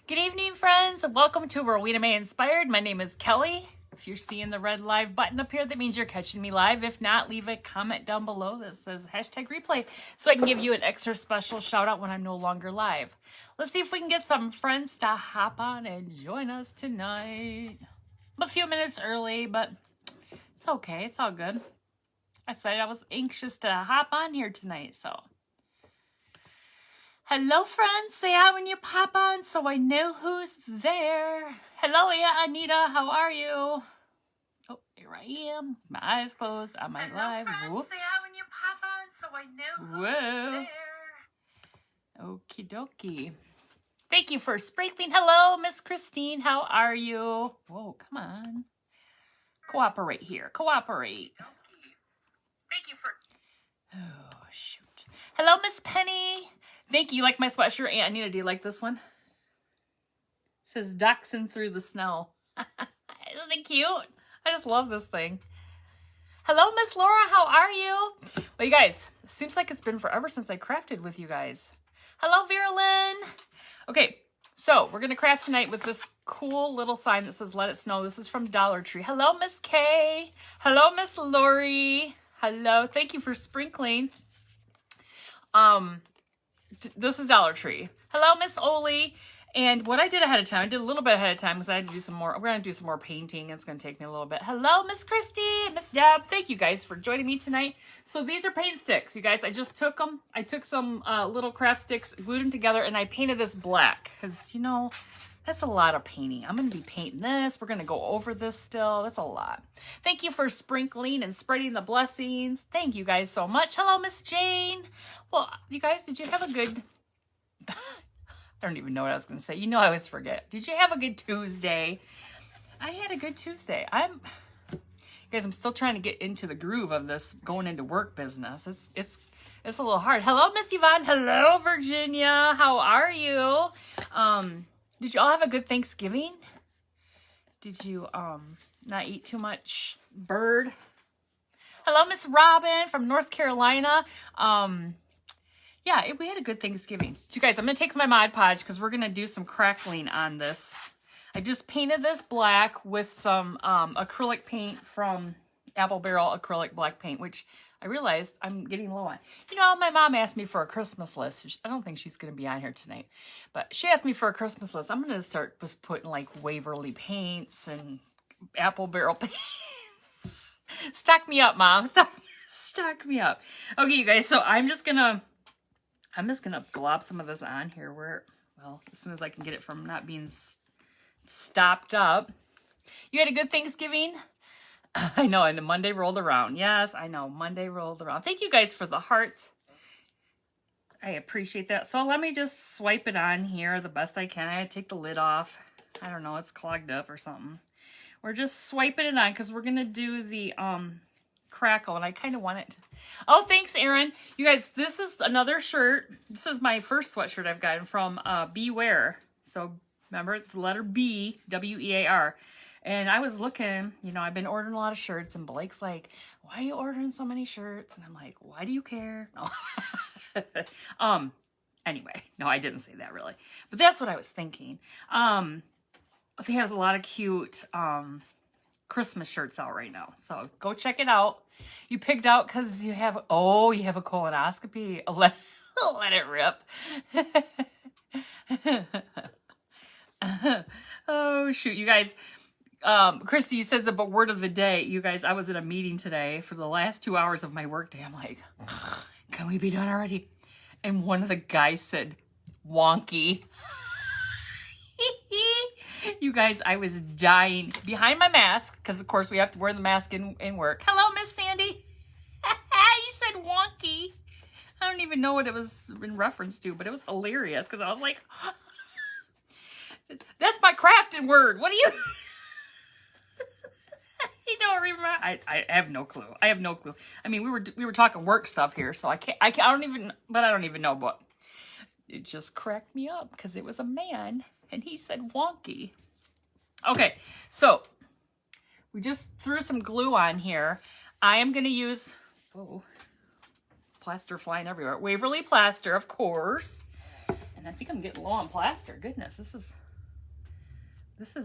Good evening, friends, and welcome to Rowena May Inspired. My name is Kelly. If you're seeing the red live button up here, that means you're catching me live. If not, leave a comment down below that says hashtag replay so I can give you an extra special shout out when I'm no longer live. Let's see if we can get some friends to hop on and join us tonight. I'm a few minutes early, but it's okay. It's all good. I said I was anxious to hop on here tonight, so. Hello, friends. Say hi when you pop on so I know who's there. Hello, Aunt Anita. How are you? Oh, here I am. My eyes closed on my live. Friends. Whoops. Say hi when you pop on so I know who's there. Okie dokie. Thank you for sprinkling. Hello, Miss Christine. How are you? Whoa, come on. Cooperate here. Cooperate. Thank you for... Oh, shoot. Hello, Miss Penny. Thank you. You like my sweatshirt? Aunt Anita, do you like this one? It says dachshund through the snow. Isn't it cute? I just love this thing. Hello, Miss Laura. How are you? Well, you guys, it seems like it's been forever since I crafted with you guys. Hello, Vera Lynn. Okay, so we're going to craft tonight with this cool little sign that says let it snow. This is from Dollar Tree. Hello, Miss Kay. Hello, Miss Lori. Hello. Thank you for sprinkling. This is Dollar Tree. Hello, Miss Oli. And what I did ahead of time, I did a little bit ahead of time because I had to do some more. We're going to do some more painting. It's going to take me a little bit. Hello, Miss Christy, Miss Deb. Thank you guys for joining me tonight. So these are paint sticks, you guys. I just took them. I took some little craft sticks, glued them together, and I painted this black because, you know, that's a lot of painting. I'm going to be painting this. We're going to go over this still. That's a lot. Thank you for sprinkling and spreading the blessings. Thank you guys so much. Hello, Miss Jane. Well, you guys, did you have a good... I don't even know what I was going to say. You know I always forget. Did you have a good Tuesday? I had a good Tuesday. You guys, I'm still trying to get into the groove of this going into work business. It's a little hard. Hello, Miss Yvonne. Hello, Virginia. How are you? Did you all have a good Thanksgiving? Did you not eat too much bird? Hello, Miss Robin from North Carolina. Yeah, we had a good Thanksgiving. You guys, I'm going to take my Mod Podge because we're going to do some crackling on this. I just painted this black with some acrylic paint from Apple Barrel Acrylic Black Paint, which I realized I'm getting low on. You know, my mom asked me for a Christmas list. I don't think she's going to be on here tonight, but she asked me for a Christmas list. I'm going to start just putting like Waverly paints and Apple Barrel paints. Stock me up, Mom. Stock me up. Okay, you guys, so I'm just going to glob some of this on here well, as soon as I can get it from not being stopped up. You had a good Thanksgiving? I know, and the Monday rolled around. Yes, I know, Monday rolled around. Thank you guys for the hearts. I appreciate that. So let me just swipe it on here the best I can. I had to take the lid off. I don't know, it's clogged up or something. We're just swiping it on because we're going to do the crackle, and I kind of want it. Oh, thanks, Aaron. You guys, this is another shirt. This is my first sweatshirt I've gotten from Beware. So remember, it's the letter B, W-E-A-R. And I was looking, you know, I've been ordering a lot of shirts, and Blake's like, why are you ordering so many shirts? And I'm like, why do you care? No. Anyway, no, I didn't say that really. But that's what I was thinking. He has a lot of cute Christmas shirts out right now, so go check it out. You picked out because you have a colonoscopy. Let it rip. Oh shoot, you guys. Christy, you said the word of the day. You guys, I was in a meeting today for the last 2 hours of my work day. I'm like, can we be done already? And one of the guys said, wonky. You guys, I was dying behind my mask because, of course, we have to wear the mask in work. Hello, Miss Sandy. You said wonky. I don't even know what it was in reference to, but it was hilarious because I was like, that's my crafting word. What do you... You don't remember? I have no clue. I have no clue. I mean, we were talking work stuff here, so I don't even know what. It just cracked me up because it was a man and he said wonky. Okay, so we just threw some glue on here. I am going to use, plaster flying everywhere. Waverly plaster, of course. And I think I'm getting low on plaster. Goodness, this is This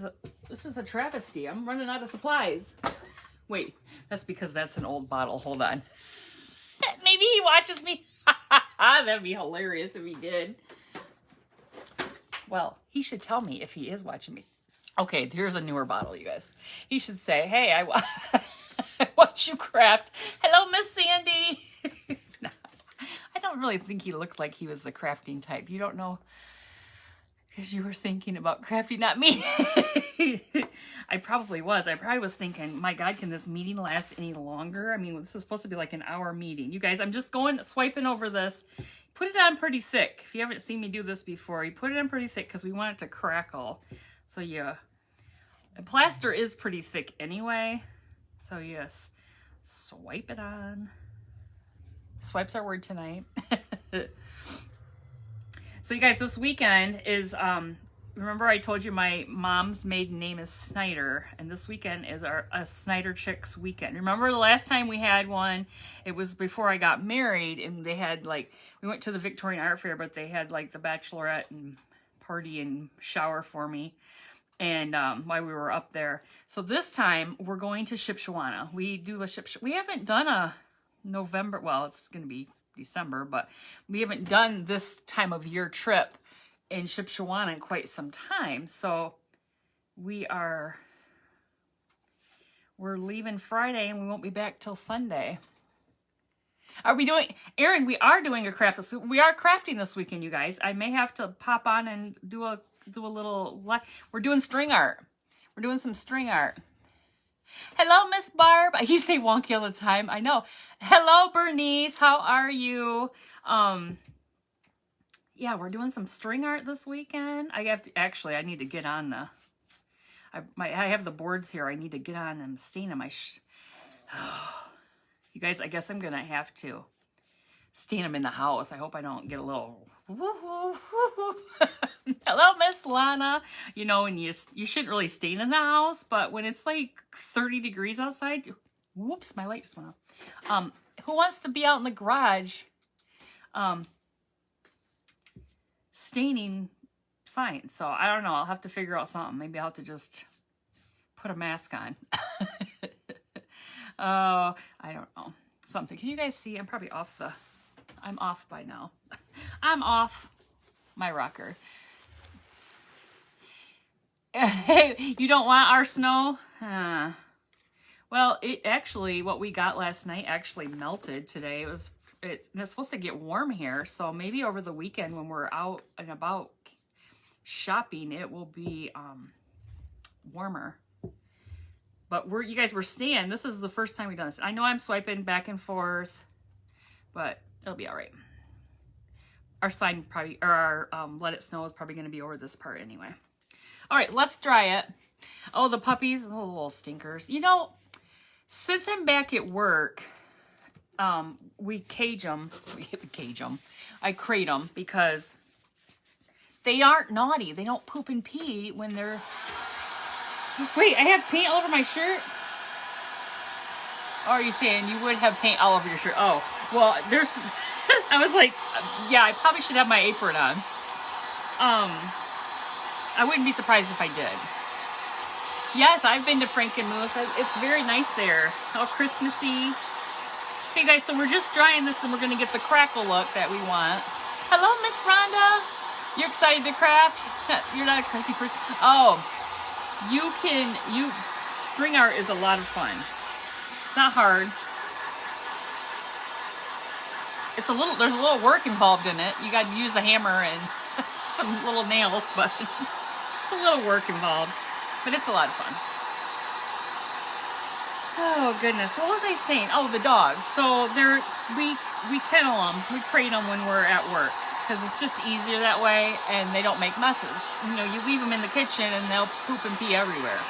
is a travesty. I'm running out of supplies. Wait, that's because that's an old bottle. Hold on. Maybe he watches me. That'd be hilarious if he did. Well, he should tell me if he is watching me. Okay, here's a newer bottle, you guys. He should say, hey, I watch you craft. Hello, Miss Sandy. No, I don't really think he looked like he was the crafting type. You don't know because you were thinking about crafting, not me. I probably was. I probably was thinking, my God, can this meeting last any longer? I mean, this was supposed to be like an hour meeting. You guys, I'm just swiping over this. Put it on pretty thick. If you haven't seen me do this before, you put it on pretty thick because we want it to crackle. So yeah, the plaster is pretty thick anyway. So yes, swipe it on. Swipe's our word tonight. So you guys, this weekend is, remember I told you my mom's maiden name is Snyder, and this weekend is a Snyder Chicks weekend. Remember the last time we had one, it was before I got married, and they had like, we went to the Victorian Art Fair, but they had like the bachelorette and party and shower for me, and while we were up there. So this time we're going to Shipshewana. We do we haven't done a November, well, it's going to be December, but we haven't done this time of year trip in Shipshewana in quite some time. So we're leaving Friday and we won't be back till Sunday. Are we doing, Erin, we are doing a craft. We are crafting this weekend, you guys. I may have to pop on and do a little, we're doing string art. We're doing some string art. Hello, Miss Barb. You say wonky all the time. I know. Hello, Bernice. How are you? Yeah, we're doing some string art this weekend. I need to get on I have the boards here. I need to get on and stain them. You guys, I guess I'm going to have to stain them in the house. I hope I don't get a little Hello, Miss Lana. You know, and you shouldn't really stain in the house, but when it's like 30 degrees outside, whoops, my light just went off. Who wants to be out in the garage staining signs? So I don't know. I'll have to figure out something. Maybe I'll have to just put a mask on. Oh, I don't know. Something. Can you guys see? I'm probably off I'm off by now. I'm off my rocker. Hey, you don't want our snow? Well, what we got last night actually melted today. It's supposed to get warm here, so maybe over the weekend when we're out and about shopping, it will be warmer. But you guys were staying. This is the first time we've done this. I know I'm swiping back and forth, but it'll be all right. Our sign probably, or our Let It Snow is probably going to be over this part anyway. All right, let's dry it. Oh, the puppies, the little stinkers. You know, since I'm back at work, we cage them. I crate them because they aren't naughty. They don't poop and pee when they're... Wait, I have paint all over my shirt? Oh, are you saying you would have paint all over your shirt? Oh, well, there's... I was like, yeah, I probably should have my apron on. I wouldn't be surprised if I did. Yes, I've been to Frankenmuth. It's very nice there. All Christmassy. Okay, guys, so we're just drying this and we're going to get the crackle look that we want. Hello, Miss Rhonda. You excited to craft? You're not a crafty person. Oh, string art is a lot of fun. It's not hard. There's a little work involved in it. You got to use a hammer and some little nails, but it's a little work involved. But it's a lot of fun. Oh goodness, what was I saying? Oh, the dogs. So we kennel them, we crate them when we're at work because it's just easier that way, and they don't make messes. You know, you leave them in the kitchen and they'll poop and pee everywhere.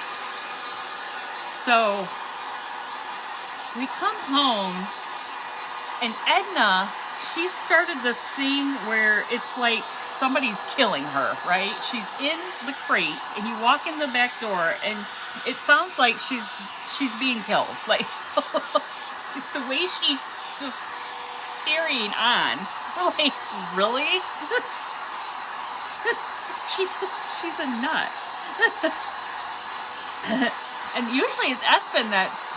So we come home, and Edna, she started this thing where it's like somebody's killing her, right? She's in the crate, and you walk in the back door, and it sounds like she's being killed. Like, the way she's just carrying on. We're like, really? She's a nut. And usually it's Espen that's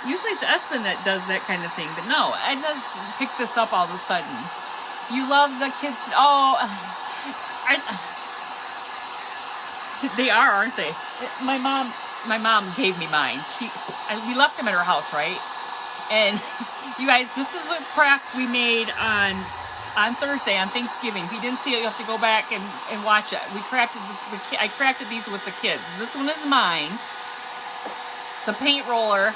usually it's Espen that does that kind of thing, but no, Edna's picked this up all of a sudden. You love the kids. Oh, they are, aren't they? My mom gave me mine. We left them at her house, right? And you guys, this is a craft we made on Thursday, on Thanksgiving. If you didn't see it, you have to go back and watch it. I crafted these with the kids. This one is mine. It's a paint roller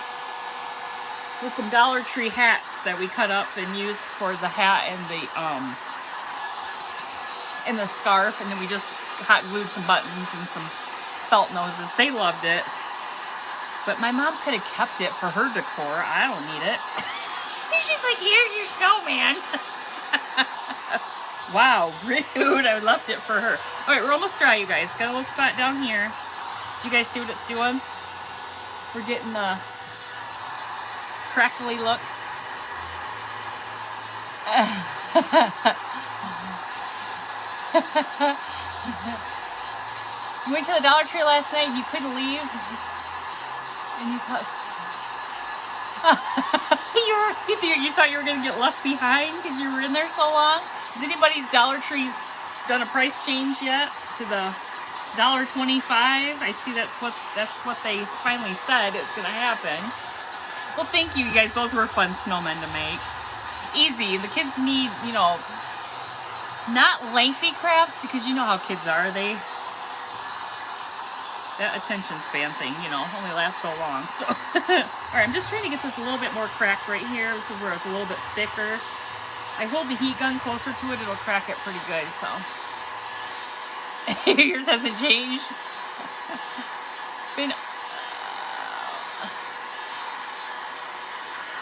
with some Dollar Tree hats that we cut up and used for the hat and the scarf, and then we just hot glued some buttons and some felt noses. They loved it. But my mom could have kept it for her decor. I don't need it. She's like, here's your snowman. Wow, rude. I left it for her. All right, we're almost dry, you guys. Got a little spot down here. Do you guys see what it's doing? We're getting the crackly look. You went to the Dollar Tree last night and you couldn't leave? And you thought you were going to get left behind because you were in there so long? Has anybody's Dollar Tree's done a price change yet to the $1.25? I see that's what they finally said it's going to happen. Well, thank you, you guys. Those were fun snowmen to make. Easy. The kids need, not lengthy crafts because you know how kids are. That attention span thing, only lasts so long. So, all right, I'm just trying to get this a little bit more cracked right here. This is where it's a little bit thicker. I hold the heat gun closer to it, it'll crack it pretty good, so. Yours hasn't changed.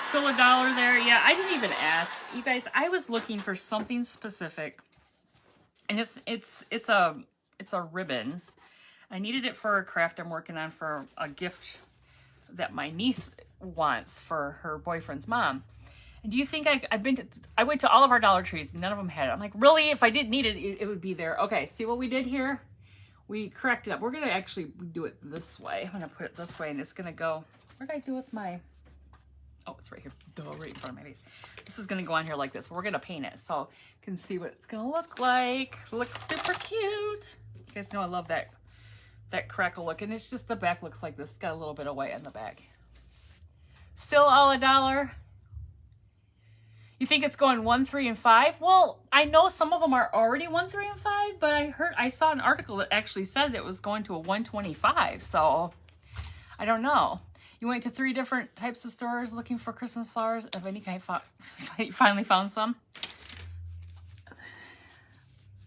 Still $1 there. Yeah, I didn't even ask. You guys, I was looking for something specific. And it's a ribbon. I needed it for a craft I'm working on for a gift that my niece wants for her boyfriend's mom. And do you think I went to all of our Dollar Trees, none of them had it. I'm like, really? If I didn't need it, it would be there. Okay, see what we did here? We cracked it up. We're gonna actually do it this way. I'm gonna put it this way and it's gonna go, what did I do with my, oh, it's right here, right in front of my face. This is gonna go on here like this. We're gonna paint it so you can see what it's gonna look like. Looks super cute. You guys know I love that crackle look, and it's just the back looks like this. It's got a little bit of white on the back. Still all $1. You think it's going 1, 3, and 5? Well, I know some of them are already 1, 3, and 5, but I saw an article that actually said that it was going to a 125. So I don't know. You went to 3 different types of stores looking for Christmas flowers of any kind. Finally found some.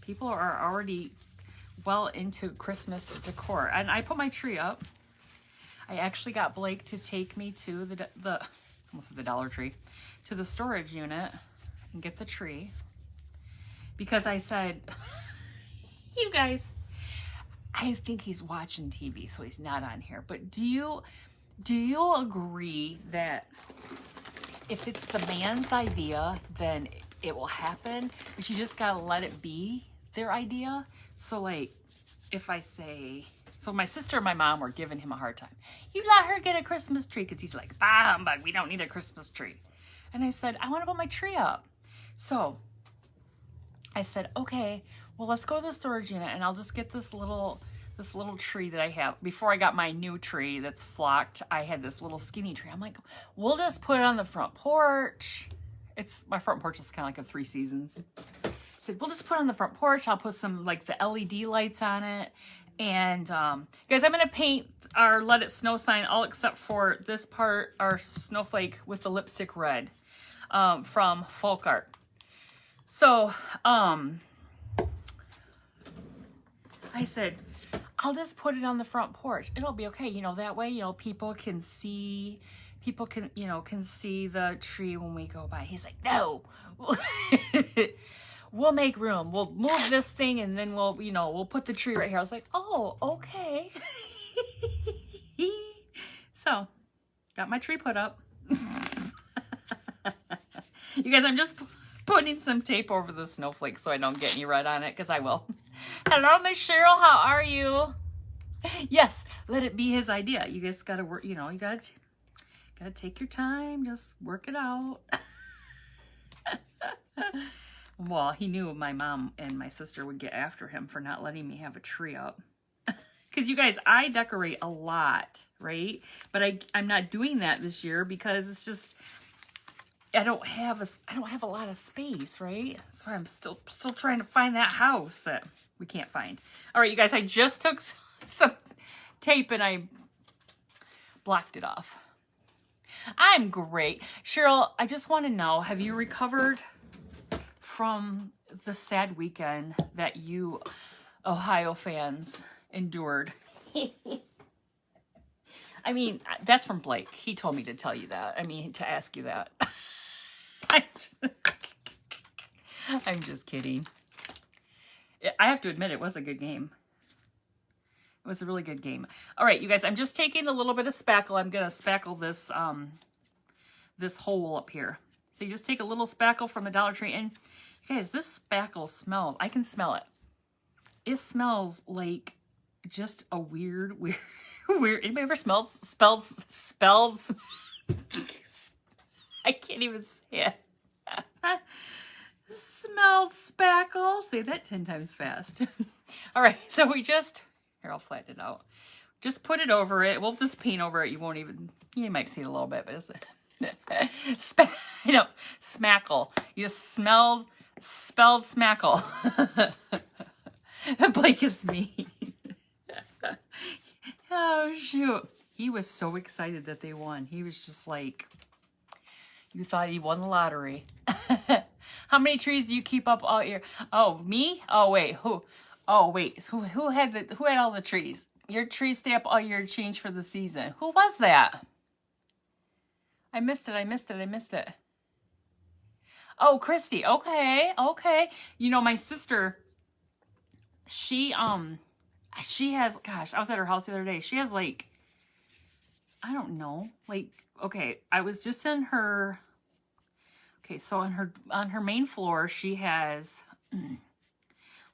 People are already well into Christmas decor, and I put my tree up. I actually got Blake to take me to the almost the Dollar Tree, to the storage unit and get the tree because I said, you guys, I think he's watching TV, so he's not on here. But do you agree that if it's the man's idea, then it will happen, but you just gotta let it be their idea? So like, if I say, so my sister and my mom were giving him a hard time. You let her get a Christmas tree, because he's like, bah humbug, we don't need a Christmas tree. And I said, I want to put my tree up. So I said, okay, well, let's go to the storage unit and I'll just get this little tree that I have. Before I got my new tree that's flocked, I had this little skinny tree. I'm like, we'll just put it on the front porch. My front porch is kind of like a 3 Seasons. I said, we'll just put it on the front porch. I'll put some like the LED lights on it. And guys, I'm going to paint our Let It Snow sign all except for this part, our snowflake with the lipstick red from Folk Art. So I said, I'll just put it on the front porch. It'll be okay. That way, people can see the tree when we go by. He's like, no. We'll make room. We'll move this thing and then we'll put the tree right here. I was like, oh, okay. So, got my tree put up. You guys, I'm just putting some tape over the snowflake so I don't get any red on it, because I will. Hello, Miss Cheryl. How are you? Yes, let it be his idea. You guys gotta work, you know, you gotta take your time, just work it out. Well, he knew my mom and my sister would get after him for not letting me have a tree up. Because you guys, I decorate a lot, right? But I'm not doing that this year because it's just, I don't have a lot of space, right? That's why I'm still trying to find that house that we can't find. All right, you guys, I just took some tape and I blocked it off. I'm great. Cheryl, I just want to know, have you recovered from the sad weekend that you Ohio fans endured? I mean, that's from Blake. He told me to tell you that. I mean, to ask you that. I'm just kidding. I have to admit, it was a good game. It was a really good game. All right, you guys, I'm just taking a little bit of spackle. I'm going to spackle this, this hole up here. So you just take a little spackle from the Dollar Tree. And you guys, this spackle smells, I can smell it. It smells like just a weird, anybody ever spelled, I can't even say it. Smelled spackle. Say that 10 times fast. All right, so we just, here, I'll flatten it out. Just put it over it. We'll just paint over it. You won't even, you might see it a little bit, but it's, smackle. You spelled smackle. Blake is mean. Oh, shoot. He was so excited that they won. He was just like, you thought he won the lottery. How many trees do you keep up all year? Oh, me? Oh, wait. Who? Oh, wait. Who had all the trees? Your trees stay up all year, change for the season. Who was that? I missed it. Oh, Christy. Okay. You know, my sister, she has, gosh, I was at her house the other day. She has like, I don't know, like, okay, I was just in her, okay, so on her main floor, she has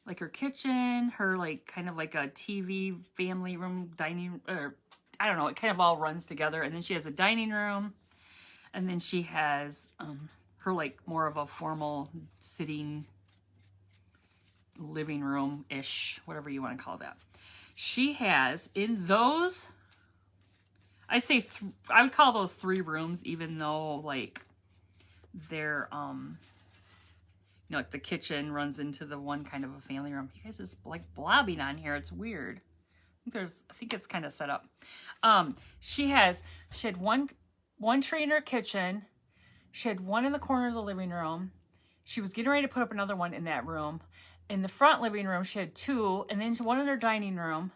like her kitchen, her like kind of like a TV, family room, dining, or I don't know, it kind of all runs together. And then she has a dining room, and then she has her like more of a formal sitting living room-ish, whatever you want to call that. She has in those, I'd say I would call those 3 rooms, even though like they're you know, like the kitchen runs into the one kind of a family room. You guys is like blobbing on here. It's weird. I think it's kind of set up. She had one tree in her kitchen. She had one in the corner of the living room. She was getting ready to put up another one in that room. In the front living room, she had 2, and then one in her dining room.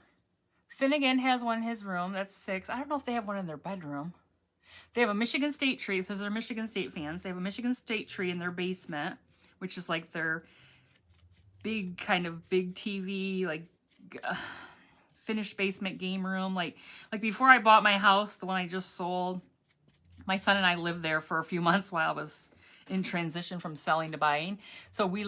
Finnegan has one in his room. That's 6. I don't know if they have one in their bedroom. They have a Michigan State tree. Those are Michigan State fans. They have a Michigan State tree in their basement, which is like their big TV, like finished basement game room. Like before I bought my house, the one I just sold, my son and I lived there for a few months while I was in transition from selling to buying. So we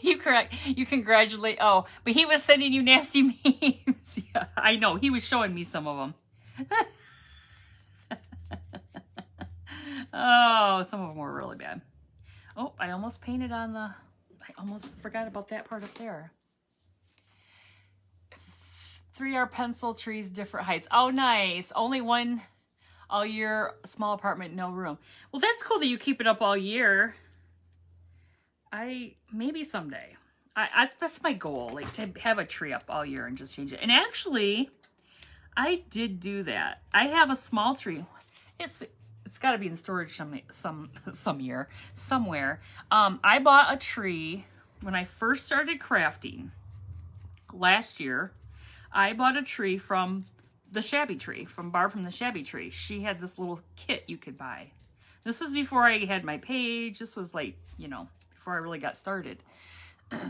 you congratulate. Oh, but he was sending you nasty memes. Yeah, I know. He was showing me some of them. Oh, some of them were really bad. Oh, I almost painted on I almost forgot about that part up there. 3 are pencil trees, different heights. Oh, nice. Only one all year, small apartment, no room. Well, that's cool that you keep it up all year. Maybe someday. That's my goal, like to have a tree up all year and just change it. And actually, I did do that. I have a small tree. It's got to be in storage some year somewhere. I bought a tree when I first started crafting last year. I bought a tree from the Shabby Tree, from Barb from the Shabby Tree. She had this little kit you could buy. This was before I had my page. This was like, you know, before I really got started.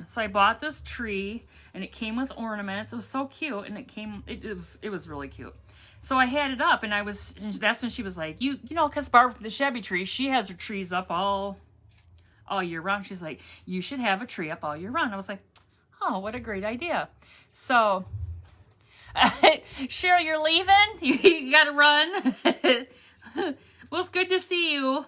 So I bought this tree, and it came with ornaments. It was so cute, and it was really cute. So I had it up, and that's when she was like, you know, because Barb from the Shabby Tree, she has her trees up all all year round. She's like, you should have a tree up all year round. I was like, oh, what a great idea. So, Cheryl, you're leaving? You gotta run. Well, it's good to see you.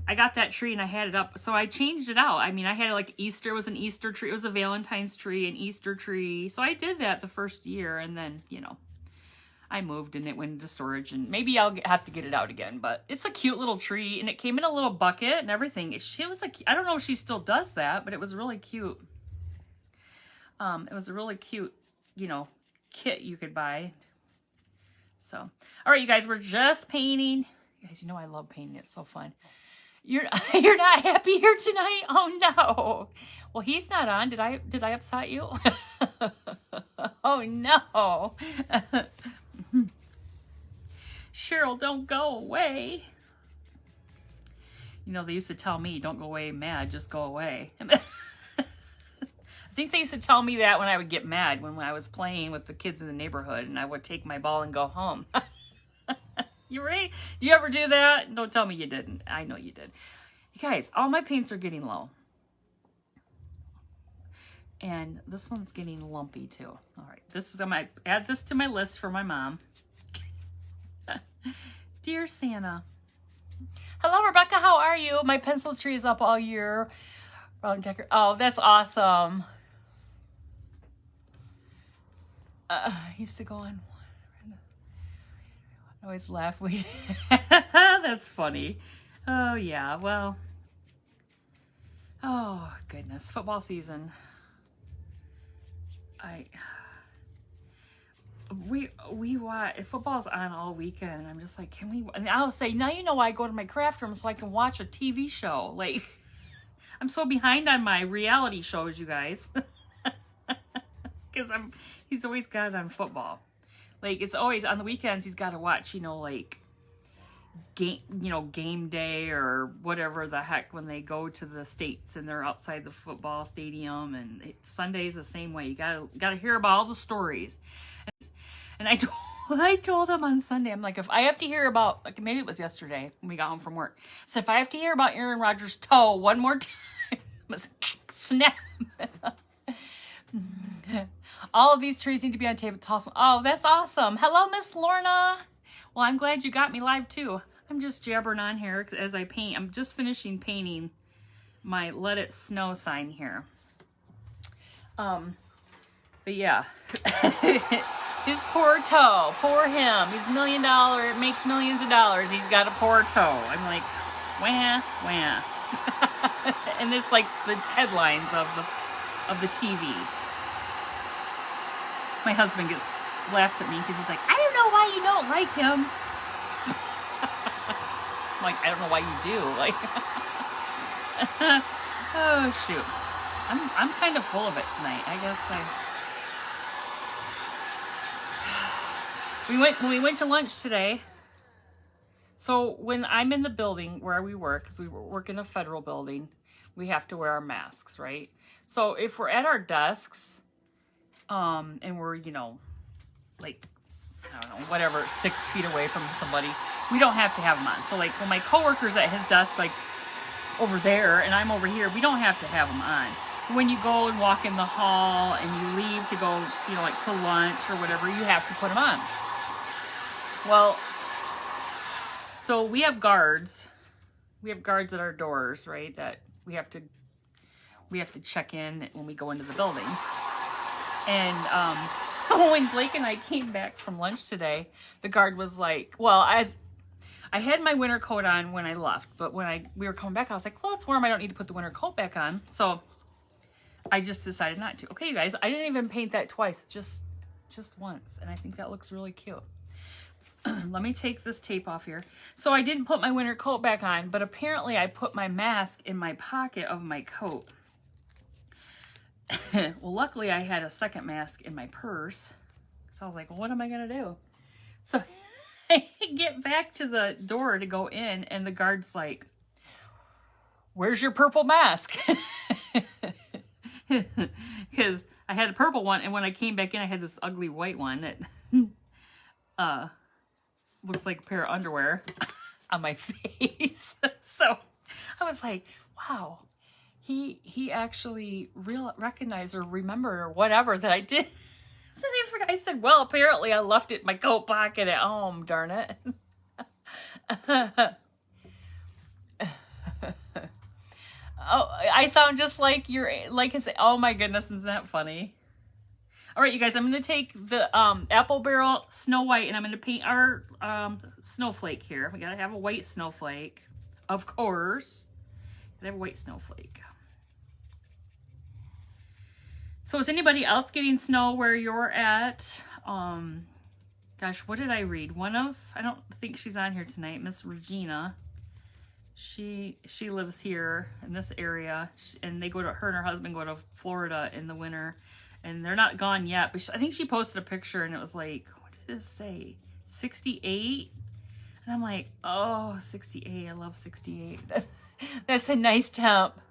I got that tree and I had it up. So I changed it out. I mean, I had like Easter, was an Easter tree. It was a Valentine's tree, an Easter tree. So I did that the first year, and then, you know, I moved and it went into storage, and maybe I'll have to get it out again. But it's a cute little tree, and it came in a little bucket and everything. It was like, I don't know if she still does that, but it was really cute. It was a really cute, you know, kit you could buy. So, all right, you guys, we're just painting. You guys, you know I love painting. It's so fun. You're not happy here tonight? Oh no. Well, he's not on. Did I upset you? Oh no. Cheryl, don't go away. You know, they used to tell me, don't go away mad, just go away. I think they used to tell me that when I would get mad, when I was playing with the kids in the neighborhood, and I would take my ball and go home. You right? Do you ever do that? Don't tell me you didn't. I know you did. You guys, all my paints are getting low. And this one's getting lumpy too. All right, I'm gonna add this to my list for my mom. Dear Santa. Hello, Rebecca, how are you? My pencil tree is up all year. Oh, that's awesome. I used to go on. I always laugh. That's funny. Oh, yeah, well. Oh, goodness. Football season. We watch, football's on all weekend, and I'm just like, can we, and I'll say, now you know why I go to my craft room so I can watch a TV show. Like, I'm so behind on my reality shows, you guys. Because he's always got it on football. Like, it's always on the weekends, he's got to watch, you know, like, game day or whatever the heck when they go to the States and they're outside the football stadium. And Sunday's the same way. You gotta hear about all the stories. And I told him on Sunday, I'm like, if I have to hear about, like, maybe it was yesterday when we got home from work. So if I have to hear about Aaron Rodgers' toe one more time, I'm gonna snap. All of these trees need to be on table. Toss. Oh, that's awesome. Hello, Miss Lorna. Well, I'm glad you got me live too. I'm just jabbering on here as I paint. I'm just finishing painting my Let It Snow sign here. But yeah. His poor toe. Poor him. He's $1 million, makes millions of dollars. He's got a poor toe. I'm like, wah, wah. And it's like the headlines of the TV. My husband laughs at me because he's like, I don't know why you don't like him. I'm like, I don't know why you do. Like, oh shoot, I'm kind of full of it tonight. I guess when we went to lunch today. So when I'm in the building where we work, because we work in a federal building, we have to wear our masks, right? So if we're at our desks, and we're, you know, like, I don't know, whatever, 6 feet away from somebody, we don't have to have them on. So like when my coworker's at his desk, like over there, and I'm over here, we don't have to have them on. When you go and walk in the hall and you leave to go, you know, like to lunch or whatever, you have to put them on. Well, so we have guards. We have guards at our doors, right? That we have to check in when we go into the building. And when Blake and I came back from lunch today, the guard was like, well, as I had my winter coat on when I left, but when we were coming back, I was like, well, it's warm. I don't need to put the winter coat back on. So I just decided not to. Okay, you guys, I didn't even paint that twice, just once. And I think that looks really cute. Let me take this tape off here. So I didn't put my winter coat back on, but apparently I put my mask in my pocket of my coat. Well, luckily I had a second mask in my purse. So I was like, well, what am I going to do? So I get back to the door to go in, and the guard's like, where's your purple mask? Because I had a purple one, and when I came back in, I had this ugly white one that looks like a pair of underwear. on my face. So I was like, wow, he actually recognized or remembered or whatever that I did. I said, well, apparently I left it in my coat pocket at home, darn it. Oh, I sound just like you're like I said, oh my goodness, isn't that funny? All right, you guys, I'm going to take the Apple Barrel Snow White and I'm going to paint our snowflake here. We got to have a white snowflake, of course. Gotta have a white snowflake. So is anybody else getting snow where you're at? Gosh, what did I read? I don't think she's on here tonight, Miss Regina. She lives here in this area, and her and her husband go to Florida in the winter, and they're not gone yet, but I think she posted a picture and it was like, what did it say? 68? And I'm like, oh, 68. I love 68. That's a nice temp.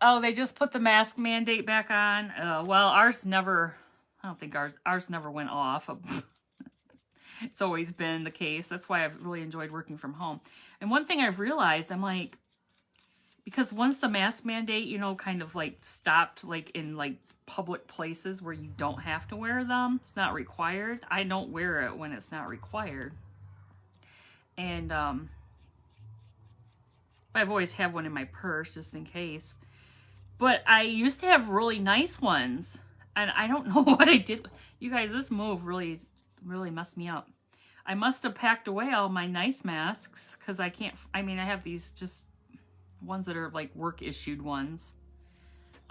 Oh, they just put the mask mandate back on. Well, I don't think ours never went off. It's always been the case. That's why I've really enjoyed working from home. And one thing I've realized, I'm like, because once the mask mandate, you know, kind of like stopped like in like public places where you don't have to wear them, it's not required. I don't wear it when it's not required. And I've always had one in my purse just in case. But I used to have really nice ones. And I don't know what I did. You guys, this move really messed me up. I must have packed away all my nice masks because I have these just ones that are like work issued ones.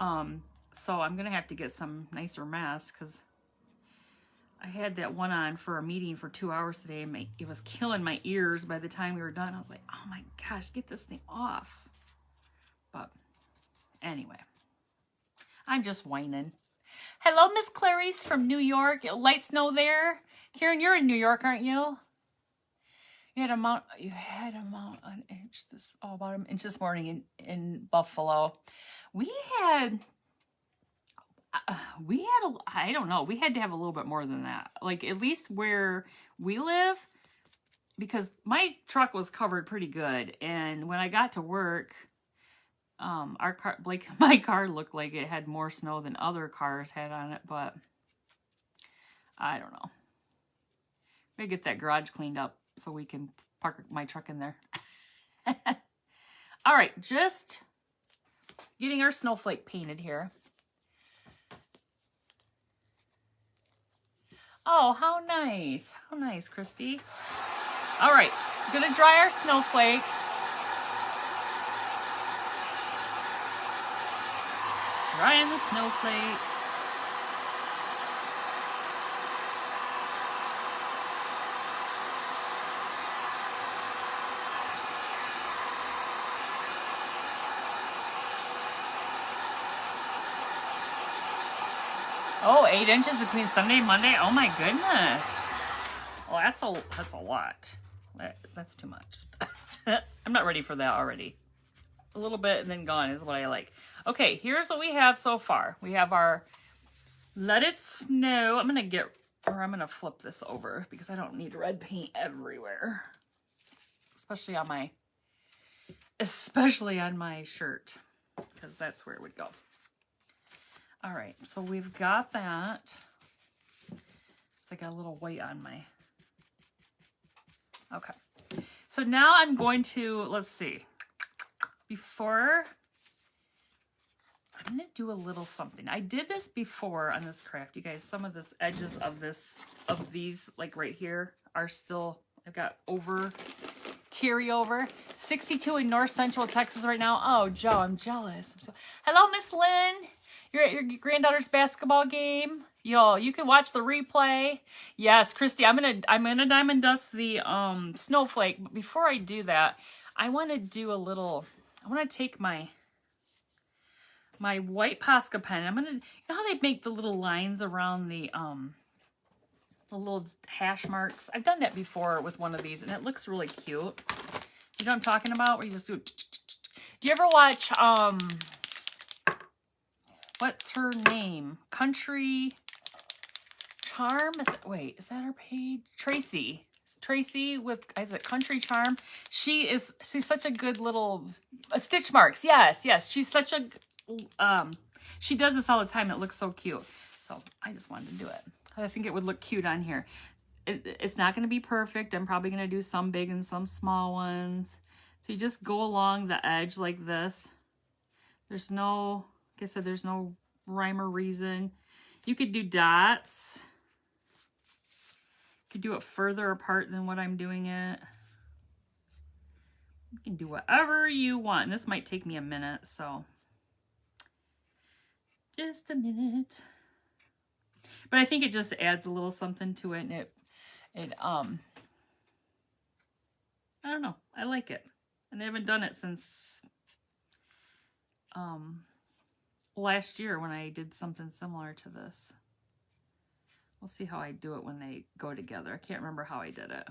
So I'm going to have to get some nicer masks because I had that one on for a meeting for 2 hours today. And it was killing my ears by the time we were done. I was like, oh my gosh, get this thing off. But anyway, I'm just whining. Hello, Miss Clarice from New York. Light snow there. Karen, you're in New York, aren't you? You had about an inch about an inch this morning in Buffalo. We had I don't know, we had to have a little bit more than that. Like at least where we live, because my truck was covered pretty good. And when I got to work, my car looked like it had more snow than other cars had on it, but I don't know. Maybe get that garage cleaned up so we can park my truck in there. All right, just getting our snowflake painted here. Oh, how nice. How nice, Christy. All right, I'm gonna dry our snowflake. Drying the snowflake. Oh, 8 inches between Sunday and Monday. Oh my goodness. Well, that's a lot. That's too much. I'm not ready for that already. A little bit and then gone is what I like. Okay, here's what we have so far. We have our Let It Snow. I'm gonna flip this over because I don't need red paint everywhere. Especially on my shirt, because that's where it would go. All right, so we've got that. So I got a little white on my... Okay. So now I'm going to, let's see. I'm going to do a little something. I did this before on this craft. You guys, some of this edges of these, like right here, are still, I've got carryover. 62 in North Central Texas right now. Oh, Joe, I'm jealous. Hello, Miss Lynn. You're at your granddaughter's basketball game. Yo, you can watch the replay. Yes, Christy, I'm gonna diamond dust the snowflake. But before I do that, I want to take my white Posca pen. You know how they make the little lines around the little hash marks? I've done that before with one of these, and it looks really cute. You know what I'm talking about? Where you just do. Do you ever watch what's her name? Country Charm? Is that her page? Tracy. Tracy with, is it Country Charm? She's such a good little, Stitch Marks. Yes, yes. She's such a, she does this all the time. It looks so cute. So I just wanted to do it. I think it would look cute on here. It's not going to be perfect. I'm probably going to do some big and some small ones. So you just go along the edge like this. There's no, like I said, there's no rhyme or reason. You could do dots. You could do it further apart than what I'm doing it. You can do whatever you want. And this might take me a minute, so just a minute. But I think it just adds a little something to it, and it I don't know. I like it. And I haven't done it since last year when I did something similar to this. We'll see how I do it when they go together. I can't remember how I did it.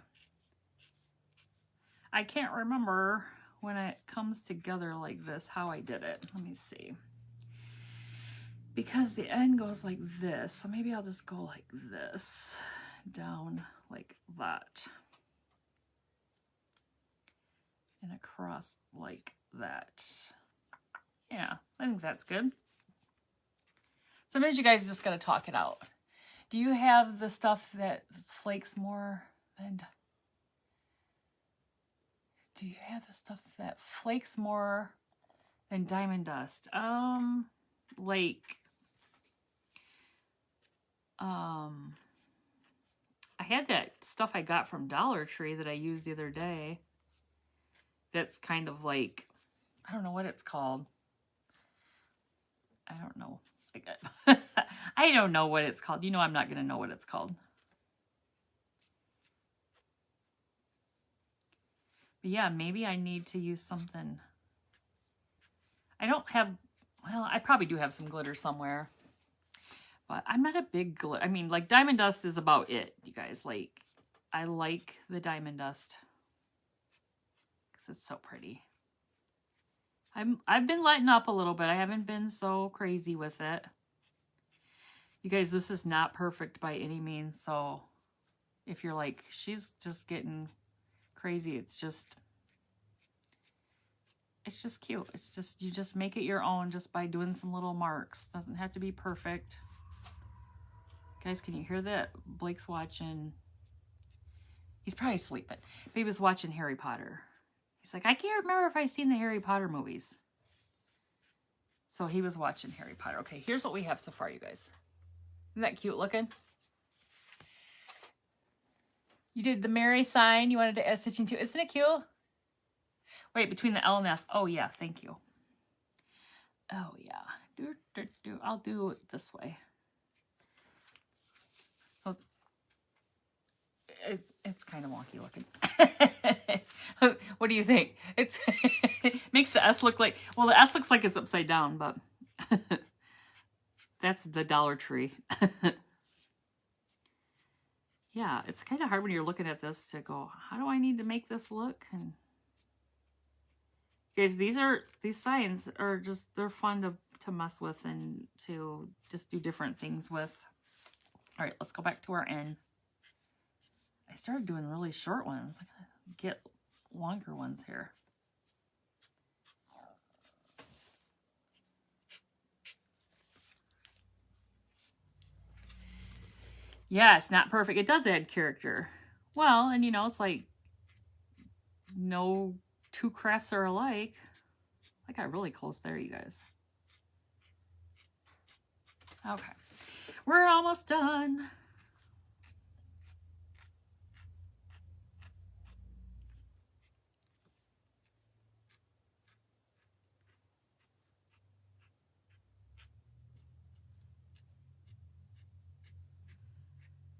I can't remember when it comes together like this how I did it. Let me see. Because the end goes like this, so maybe I'll just go like this, down like that, and across like that. Yeah, I think that's good. Sometimes you guys just gotta talk it out. Do you have the stuff that flakes more than... Do you have the stuff that flakes more than Diamond Dust? I had that stuff I got from Dollar Tree that I used the other day. That's kind of like, I don't know what it's called. I don't know. I don't know what it's called. You know I'm not going to know what it's called. But yeah, maybe I need to use something. I don't have, well, I probably do have some glitter somewhere. But I'm not a big glitter. I mean, like, Diamond Dust is about it, you guys. Like, I like the Diamond Dust. Because it's so pretty. I've been letting up a little bit. I haven't been so crazy with it. You guys, this is not perfect by any means. So, if you're like, she's just getting crazy, it's just cute. It's just, you just make it your own just by doing some little marks. Doesn't have to be perfect. Guys, can you hear that? Blake's watching. He's probably sleeping. Babe was watching Harry Potter. He's like, I can't remember if I've seen the Harry Potter movies. So he was watching Harry Potter. Okay, here's what we have so far, you guys. Isn't that cute looking? You did the Mary sign. You wanted to add stitching too. Isn't it cute? Wait, between the L and the S. Oh, yeah, thank you. Oh, yeah. I'll do it this way. It's kind of wonky looking. What do you think? It makes the S look like, well, the S looks like it's upside down, but that's the Dollar Tree. Yeah, it's kind of hard when you're looking at this to go, how do I need to make this look? And guys, these signs are just, they're fun to mess with and to just do different things with. All right, let's go back to our N. I started doing really short ones. I'm gonna get longer ones here. Yes, not perfect. It does add character. Well, and you know, it's like no two crafts are alike. I got really close there, you guys. Okay, we're almost done.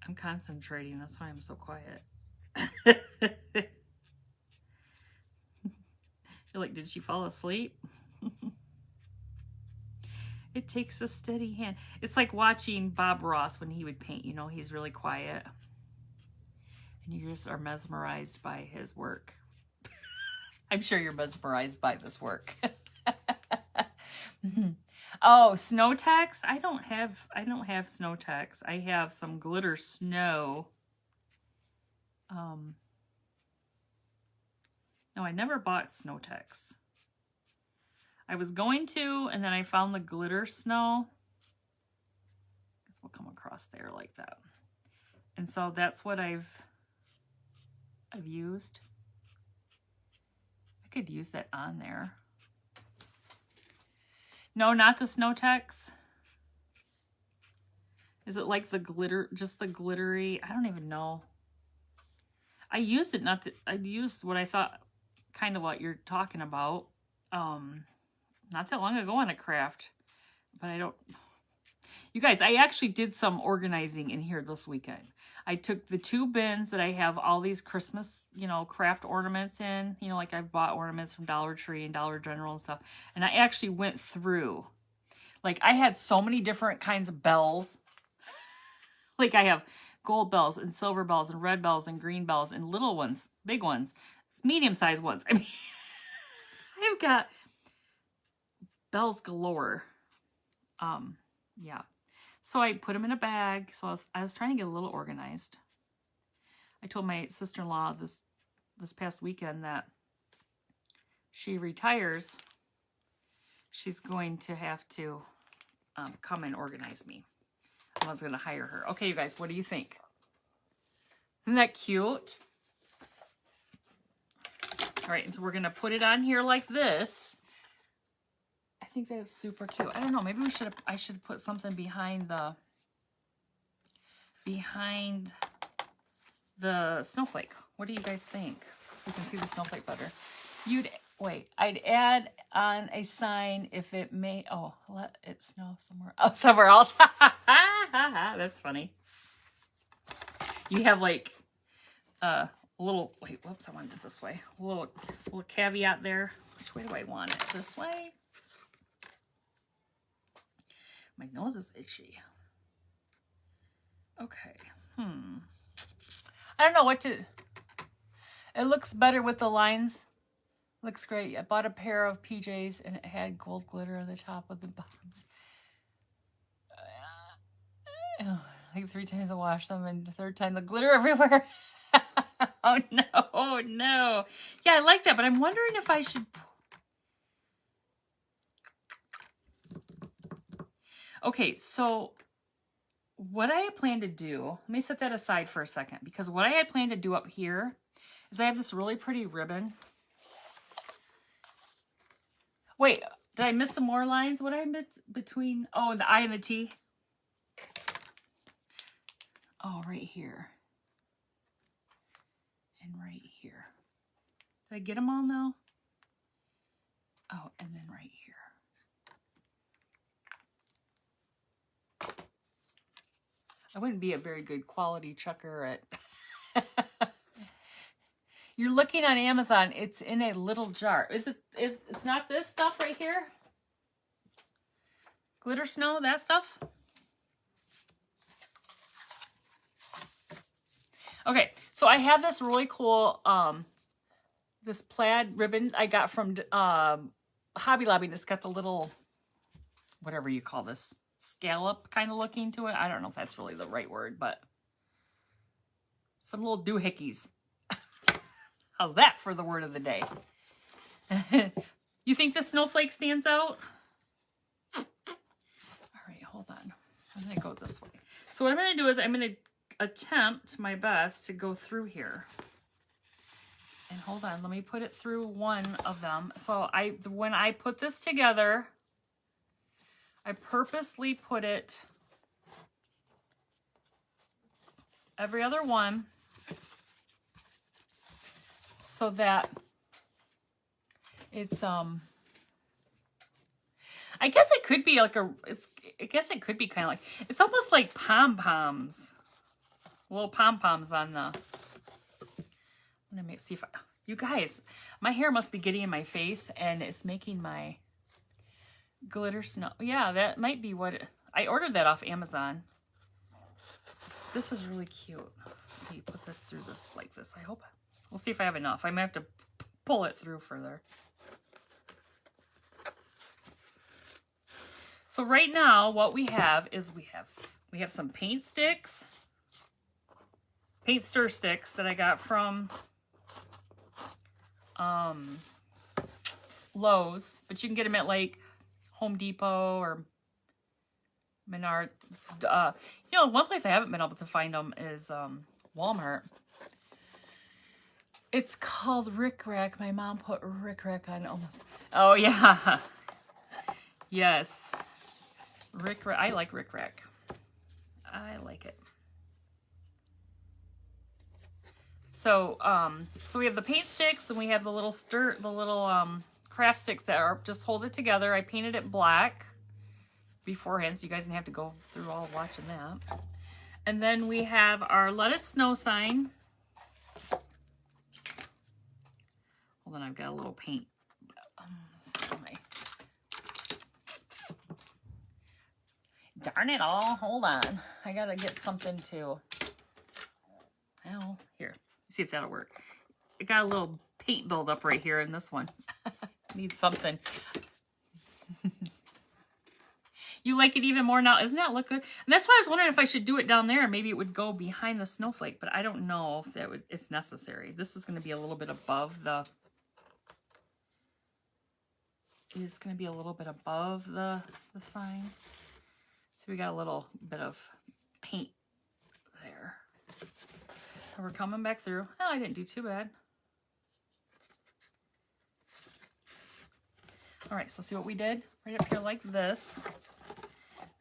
I'm concentrating. That's why I'm so quiet. You're like, did she fall asleep? It takes a steady hand. It's like watching Bob Ross when he would paint. You know, he's really quiet. And you just are mesmerized by his work. I'm sure you're mesmerized by this work. Oh, Snowtex? I don't have Snowtex. I have some glitter snow. No, I never bought Snow Tex. I was going to, and then I found the glitter snow. I guess we'll come across there like that. And so that's what I've used. I could use that on there. No, not the Snow Tex. Is it like the glitter, just the glittery? I don't even know. I used it, I used what I thought, kind of what you're talking about. Not that long ago on a craft, but I don't, you guys, I actually did some organizing in here this weekend. I took the 2 bins that I have all these Christmas, you know, craft ornaments in, you know, like I've bought ornaments from Dollar Tree and Dollar General and stuff. And I actually went through, like I had so many different kinds of bells. Like I have gold bells and silver bells and red bells and green bells and little ones, big ones, medium-sized ones. I mean, I've got bells galore. Yeah. So I put them in a bag. So I was trying to get a little organized. I told my sister-in-law this past weekend that she retires. She's going to have to come and organize me. I was going to hire her. Okay, you guys, what do you think? Isn't that cute? All right, and so we're going to put it on here like this. I think that's super cute. I don't know, maybe I should put something behind the snowflake. What do you guys think? You can see the snowflake better. I'd add on a sign if it may, let it snow somewhere else. That's funny. You have like a little, whoops, I wanted it this way. A little caveat there. Which way do I want it? This way? My nose is itchy. Okay. I don't know what to, it looks better with the lines. Looks great. I bought a pair of PJs and it had gold glitter on the top of the bottoms. Like 3 times I washed them and the 3rd time the glitter everywhere. Oh no. Yeah, I like that, but I'm wondering if I should. Okay, so what I had planned to do, let me set that aside for a second, because what I had planned to do up here is I have this really pretty ribbon. Wait, did I miss some more lines? What did I miss between, the I and the T? Oh, right here. And right here. Did I get them all now? Oh, and then right here. I wouldn't be a very good quality chucker at... You're looking on Amazon. It's in a little jar. It's not this stuff right here? Glitter snow, that stuff? Okay, so I have this really cool, this plaid ribbon I got from Hobby Lobby. And it's got the little, whatever you call this, scallop kind of looking to it. I don't know if that's really the right word, but some little doohickeys. How's that for the word of the day? You think the snowflake stands out? All right, hold on. I'm going to go this way. So what I'm going to do is I'm going to attempt my best to go through here. And hold on, let me put it through one of them. So when I put this together, I purposely put it every other one so that it's I guess it could be like I guess it could be kind of like, it's almost like pom-poms. Little pom-poms on the, let me see if you guys, my hair must be getting in my face and it's making my glitter snow. Yeah, that might be what I ordered that off Amazon. This is really cute. You put this through this like this. I hope. We'll see if I have enough. I might have to pull it through further. So right now, what we have is we have some paint sticks, paint stir sticks that I got from Lowe's, but you can get them at like Home Depot or Menard. You know, one place I haven't been able to find them is Walmart. It's called Rick Rack. My mom put Rick Rack on almost. Oh yeah, yes, Rick Rack. I like Rick Rack. I like it. So so we have the paint sticks and we have the little craft sticks that are just hold it together. I painted it black beforehand, so you guys didn't have to go through all watching that. And then we have our Let It Snow sign. Hold on, I've got a little paint. Darn it all. Hold on. I gotta get something to. Oh, here. See if that'll work. I got a little paint buildup right here in this one. Need something. You like it even more now. Doesn't that look good? And that's why I was wondering if I should do it down there. Maybe it would go behind the snowflake, but I don't know if that it's necessary. This is going to be a little bit above the... It's going to be a little bit above the sign. So we got a little bit of paint there. So we're coming back through. Oh, I didn't do too bad. All right, so see what we did? Right up here like this.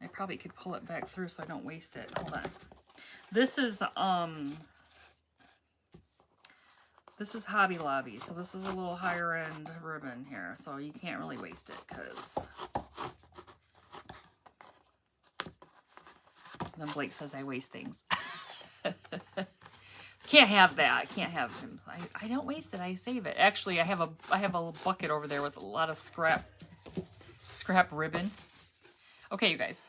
I probably could pull it back through so I don't waste it. Hold on. This is Hobby Lobby, so this is a little higher end ribbon here, so you can't really waste it because then Blake says I waste things. Can't have that. Can't have him. I don't waste it. I save it. Actually, I have a bucket over there with a lot of scrap ribbon. Okay, you guys,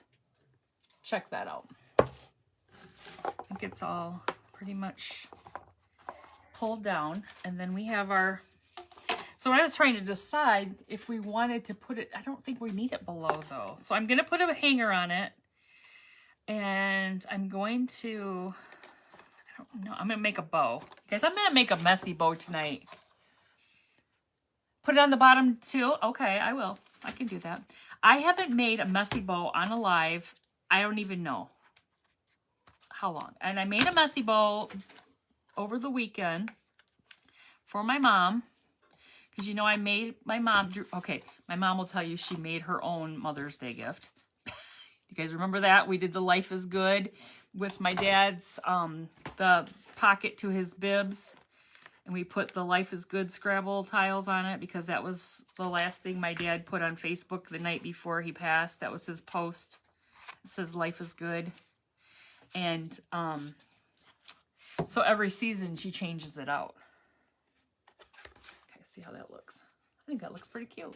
check that out. I think it's all pretty much pulled down, and then we have our. So I was trying to decide if we wanted to put it. I don't think we need it below though. So I'm gonna put a hanger on it, and I'm going to. No, I'm gonna make a bow. Guys, I'm gonna make a messy bow tonight. Put it on the bottom too? Okay, I will. I can do that. I haven't made a messy bow on a live, I don't even know how long. And I made a messy bow over the weekend for my mom. Because you know I made my mom, okay, my mom will tell you she made her own Mother's Day gift. You guys remember that? We did the Life is Good with my dad's, the pocket to his bibs. And we put the Life is Good Scrabble tiles on it because that was the last thing my dad put on Facebook the night before he passed. That was his post. It says Life is Good. And so every season she changes it out. Okay, see how that looks. I think that looks pretty cute.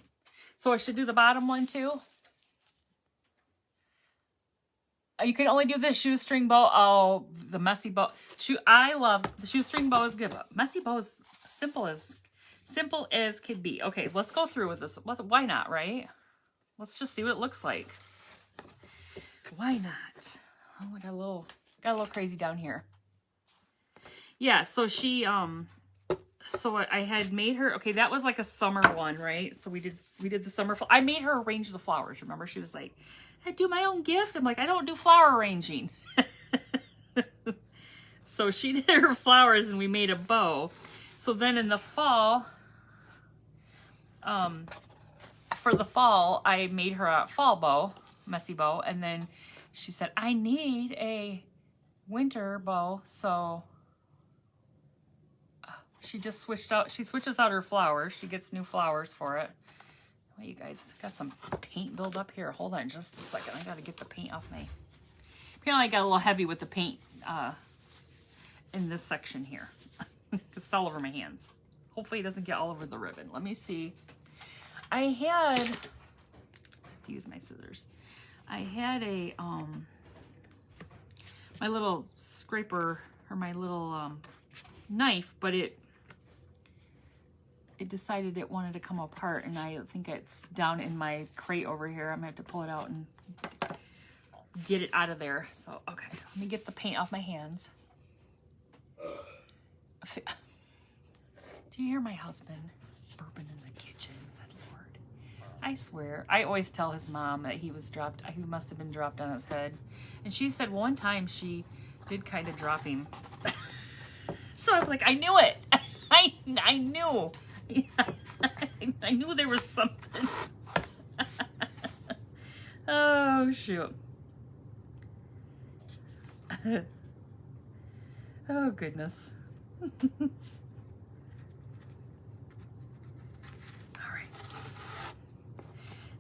So I should do the bottom one too. You can only do the shoestring bow. Oh, the messy bow. I love the shoestring bow is good, but messy bow is simple as could be. Okay, let's go through with this. Why not, right? Let's just see what it looks like. Why not? Oh, I got a little crazy down here. Yeah, so she so I had made her. Okay, that was like a summer one, right? So we did the summer. I made her arrange the flowers. Remember, she was like, I do my own gift. I'm like, I don't do flower arranging. So she did her flowers and we made a bow. So then in the fall, for the fall, I made her a fall bow, messy bow. And then she said, I need a winter bow. So she just switches out her flowers. She gets new flowers for it. Wait, you guys, got some paint build up here. Hold on just a second. I got to get the paint off my... Apparently I got a little heavy with the paint in this section here. It's all over my hands. Hopefully it doesn't get all over the ribbon. Let me see. I have to use my scissors. I had a, my little scraper, or my little knife, but it decided it wanted to come apart, and I think it's down in my crate over here. I'm gonna have to pull it out and get it out of there. So, okay, let me get the paint off my hands. Do you hear my husband? burping in the kitchen. Good Lord. I swear. I always tell his mom that he must have been dropped on his head. And she said one time she did kind of drop him. So I'm like, I knew it. I knew. I knew there was something. Oh, shoot. Oh, goodness. All right.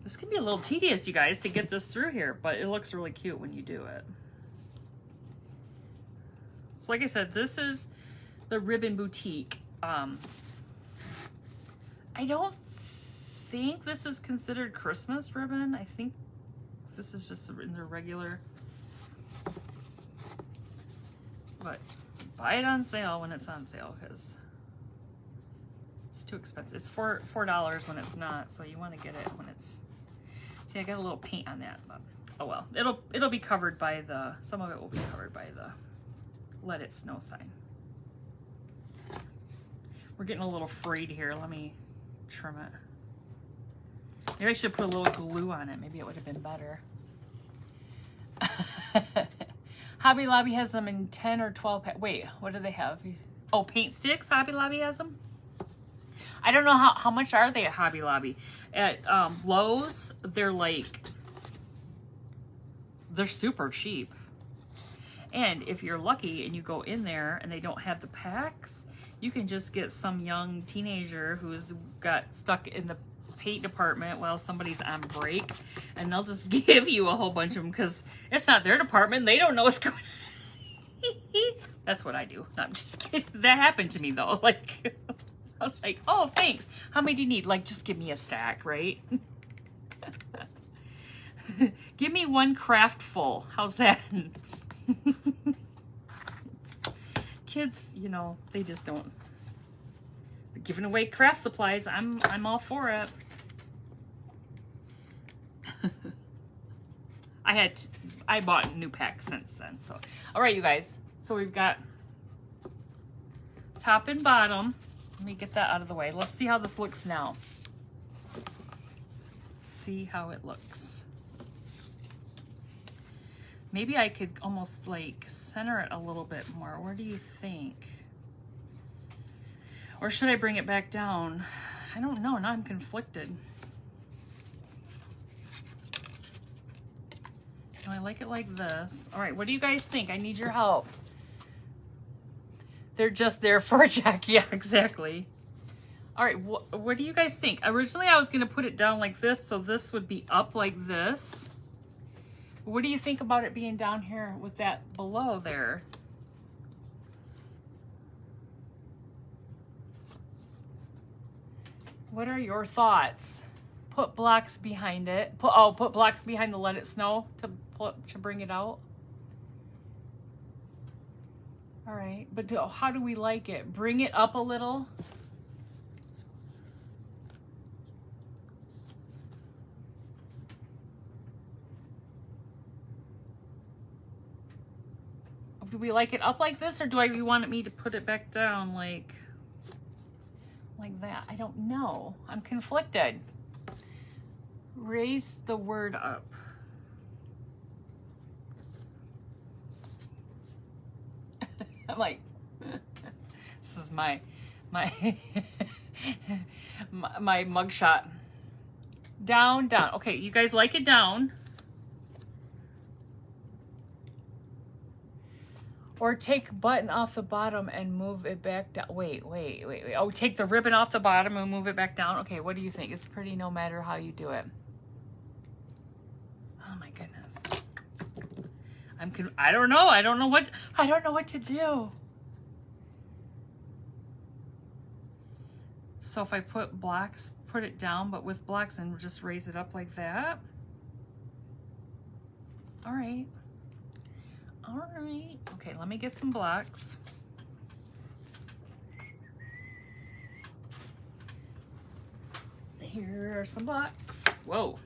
This can be a little tedious, you guys, to get this through here, but it looks really cute when you do it. So like I said, this is the Ribbon Boutique. I don't think this is considered Christmas ribbon. I think this is just in their regular, but buy it on sale when it's on sale because it's too expensive. It's $4 when it's not, so you want to get it when it's. See, I got a little paint on that, but oh well. It'll be covered by the. Some of it will be covered by the Let It Snow sign. We're getting a little frayed here. Let me trim it. Maybe I should put a little glue on it. Maybe it would have been better. Hobby Lobby has them in 10 or 12 packs. Wait, what do they have? Oh, paint sticks? Hobby Lobby has them? I don't know how much are they at Hobby Lobby. At Lowe's, they're super cheap. And if you're lucky and you go in there and they don't have the packs, you can just get some young teenager who's got stuck in the paint department while somebody's on break, and they'll just give you a whole bunch of them because it's not their department. They don't know what's going on. That's what I do. No, I'm just kidding. That happened to me though. Like, I was like, oh, thanks. How many do you need? Like, just give me a stack, right? Give me one craft full. How's that? Kids, you know, they just don't. They're giving away craft supplies. I'm all for it. I bought new packs since then. So, all right, you guys. So we've got top and bottom. Let me get that out of the way. Let's see how this looks now. See how it looks. Maybe I could almost like center it a little bit more. Where do you think? Or should I bring it back down? I don't know. Now I'm conflicted. I like it like this. All right, what do you guys think? I need your help. They're just there for a check. Yeah, exactly. All right, what do you guys think? Originally, I was going to put it down like this, so this would be up like this. What do you think about it being down here with that below there? What are your thoughts? Put blocks behind it. Put blocks behind the Let It Snow to bring it out. All right, but how do we like it? Bring it up a little. Do we like it up like this, or do I want me to put it back down like that? I don't know. I'm conflicted. Raise the word up. I'm like, this is my mugshot. Down, down. Okay, you guys like it down. Or take button off the bottom and move it back down. Wait. Oh, take the ribbon off the bottom and move it back down. Okay, what do you think? It's pretty no matter how you do it. Oh my goodness. I don't know. I don't know what to do. So if I put blocks, put it down, but with blocks and just raise it up like that. All right. All right. Okay, let me get some blocks. Here are some blocks. Whoa.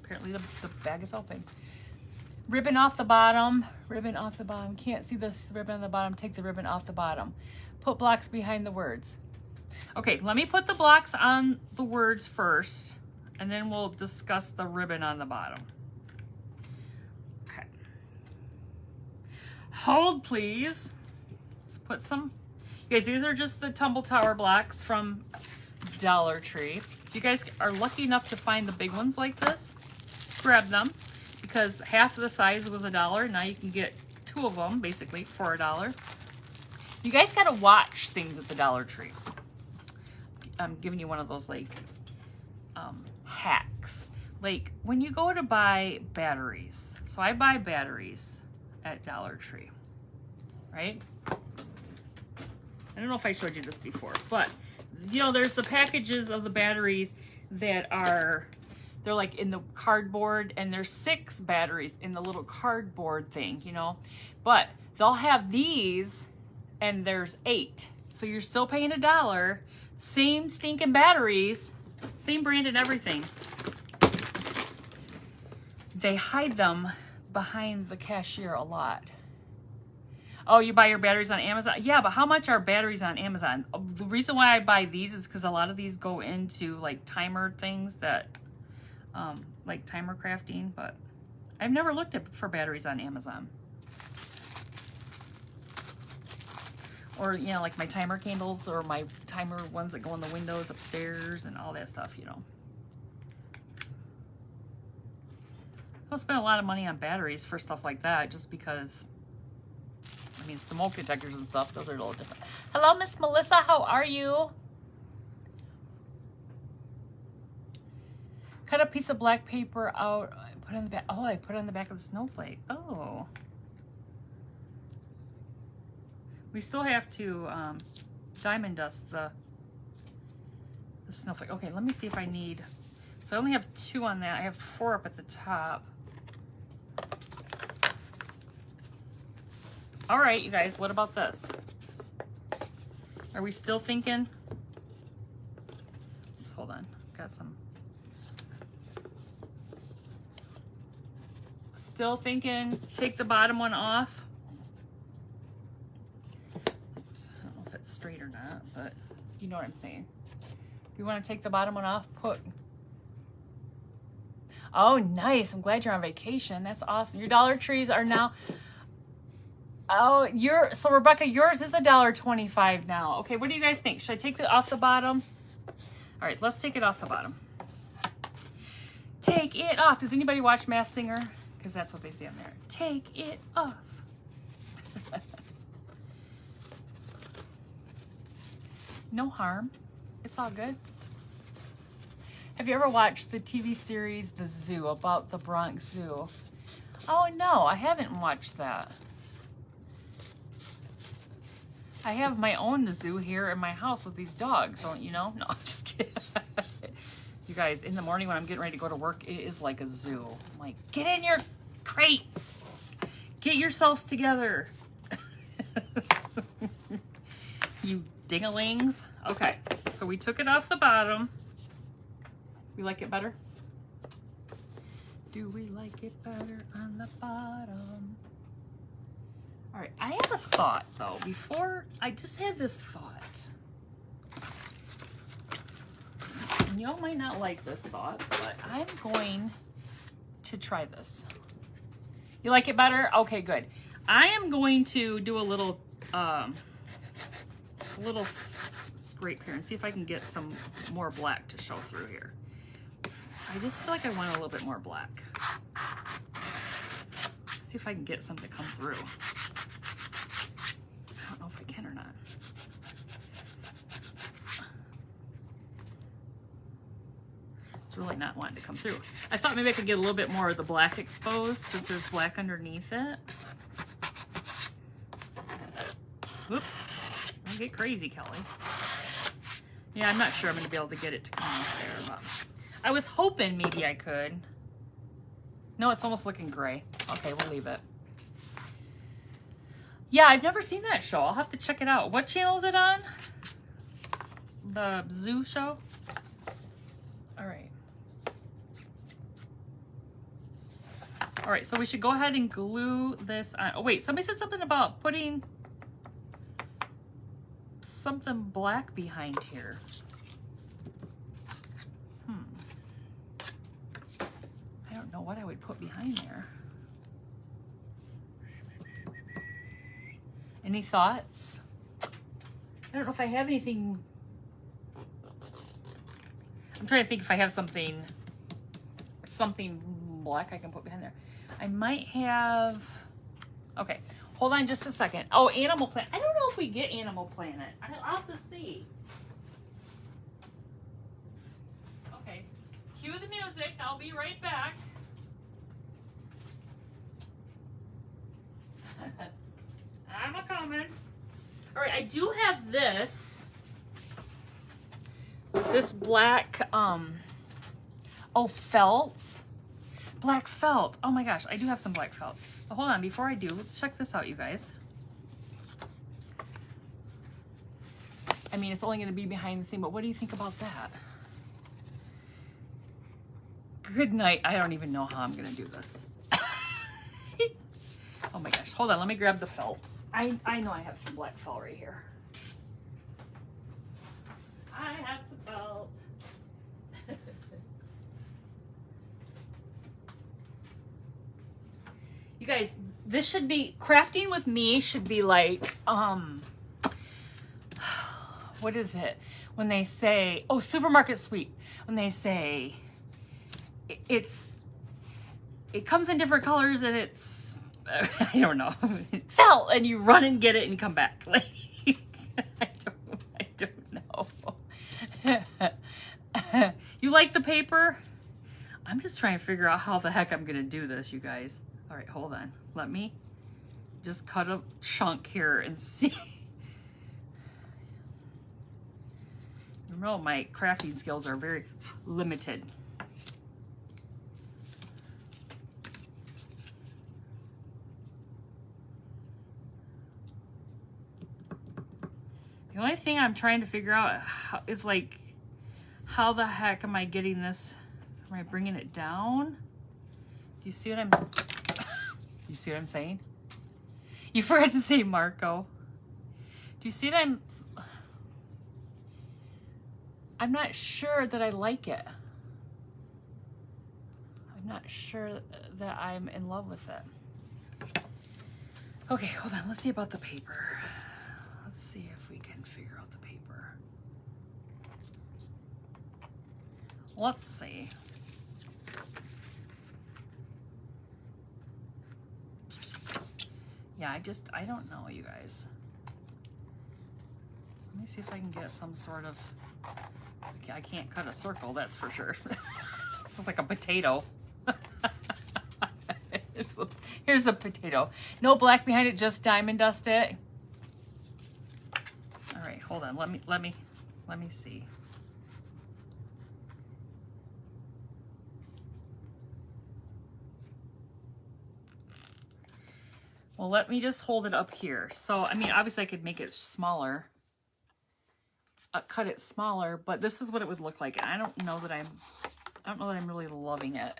Apparently the bag is open. Ribbon off the bottom. Ribbon off the bottom. Can't see the ribbon on the bottom. Take the ribbon off the bottom. Put blocks behind the words. Okay, let me put the blocks on the words first, and then we'll discuss the ribbon on the bottom. Okay. Hold, please. Let's put some, you guys, these are just the Tumble Tower blocks from Dollar Tree. If you guys are lucky enough to find the big ones like this, grab them, because half of the size was $1. Now you can get 2 of them, basically, for $1. You guys gotta watch things at the Dollar Tree. I'm giving you one of those like hacks. Like when you go to buy batteries. So I buy batteries at Dollar Tree, right? I don't know if I showed you this before, but you know, there's the packages of the batteries that are, they're like in the cardboard, and there's 6 batteries in the little cardboard thing, you know, but they'll have these and there's 8. So you're still paying $1. Same stinking batteries, same brand and everything. They hide them behind the cashier a lot. Oh, you buy your batteries on Amazon? Yeah, but how much are batteries on Amazon? The reason why I buy these is because a lot of these go into like timer things that, like timer crafting, but I've never looked for batteries on Amazon. Or, you know, like my timer candles or my timer ones that go in the windows upstairs and all that stuff, you know. I'll spend a lot of money on batteries for stuff like that just because, I mean, smoke detectors and stuff, those are a little different. Hello, Miss Melissa, how are you? Cut a piece of black paper out, put it on the back. Oh, I put it on the back of the snowflake. Oh. We still have to diamond dust the snowflake. Okay, let me see if I need, so I only have 2 on that. I have 4 up at the top. All right, you guys, what about this? Are we still thinking? Let's hold on, got some. Still thinking, take the bottom one off. Straight or not, but you know what I'm saying. If you want to take the bottom one off, put. Oh, nice. I'm glad you're on vacation. That's awesome. Your Dollar Trees are now. Oh, so Rebecca, yours is $1.25 now. Okay, what do you guys think? Should I take it off the bottom? All right, let's take it off the bottom. Take it off. Does anybody watch Masked Singer? Because that's what they say on there. Take it off. No harm. It's all good. Have you ever watched the TV series The Zoo, about the Bronx Zoo? Oh no, I haven't watched that. I have my own zoo here in my house with these dogs, don't you know? No, I'm just kidding. You guys, in the morning when I'm getting ready to go to work, it is like a zoo. I'm like, get in your crates. Get yourselves together. You dingalings. Okay, so we took it off the bottom. We like it better? Do we like it better on the bottom? All right, I have a thought though. Before, I just had this thought. And y'all might not like this thought, but I'm going to try this. You like it better? Okay, good. I am going to do a little scrape here and see if I can get some more black to show through here. I just feel like I want a little bit more black. See if I can get some to come through. I don't know if I can or not. It's really not wanting to come through. I thought maybe I could get a little bit more of the black exposed since there's black underneath it. Oops. Don't get crazy, Kelly. Yeah, I'm not sure I'm going to be able to get it to come off there, but I was hoping maybe I could. No, it's almost looking gray. Okay, we'll leave it. Yeah, I've never seen that show. I'll have to check it out. What channel is it on? The Zoo show? All right. All right, so we should go ahead and glue this on. Oh, wait, somebody said something about putting something black behind here. I don't know what I would put behind there. Any thoughts? I don't know if I have anything. I'm trying to think if I have something black I can put behind there. I might have, okay, hold on just a second. Oh, Animal Planet. I don't know if we get Animal Planet. I'll have to see. Okay, cue the music. I'll be right back. I'm a-coming. All right, I do have this black, oh, felt. Black felt. Oh my gosh, I do have some black felt. But hold on, before I do, let's check this out, you guys. I mean, it's only going to be behind the scene, but what do you think about that? Good night. I don't even know how I'm going to do this. Oh my gosh, hold on, let me grab the felt. I know I have some black felt right here. I have some felt. You guys, this should be, crafting with me should be like, what is it? When they say, oh, Supermarket Sweep. When they say, it comes in different colors and it's, I don't know, felt, and you run and get it and you come back. Like, I don't know. You like the paper? I'm just trying to figure out how the heck I'm gonna do this, you guys. All right, hold on. Let me just cut a chunk here and see. You know, my crafting skills are very limited. The only thing I'm trying to figure out is like, how the heck am I getting this? Am I bringing it down? Do you see what I'm... You see what I'm saying? You forgot to say Marco. Do you see what I'm not sure that I like it. I'm not sure that I'm in love with it. Okay, hold on. Let's see about the paper. Let's see if we can figure out the paper. Let's see. Yeah, I don't know, you guys. Let me see if I can get some sort of, okay, I can't cut a circle, that's for sure. This is like a potato. Here's the potato. No black behind it, just diamond dust it. All right, hold on, let me see. Well, let me just hold it up here. So, I mean, obviously I could make it smaller, cut it smaller, but this is what it would look like. And I don't know that I'm really loving it.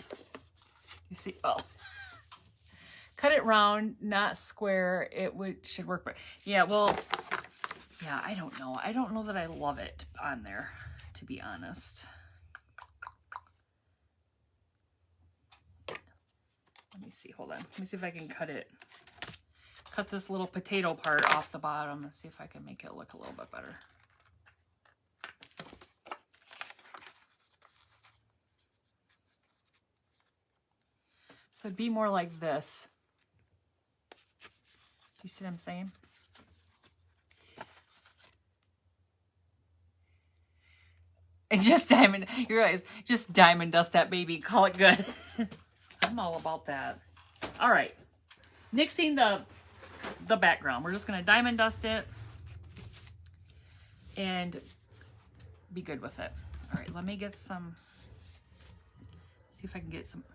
You see, oh, cut it round, not square. It should work, but yeah, well, yeah, I don't know. I don't know that I love it on there, to be honest. Let me see, hold on. Let me see if I can cut this little potato part off the bottom and see if I can make it look a little bit better. So it'd be more like this. Do you see what I'm saying? And just diamond, you realize, just diamond dust that baby, call it good. I'm all about that. All right, nixing the background. We're just gonna diamond dust it and be good with it. All right, let me get some, see if I can get some,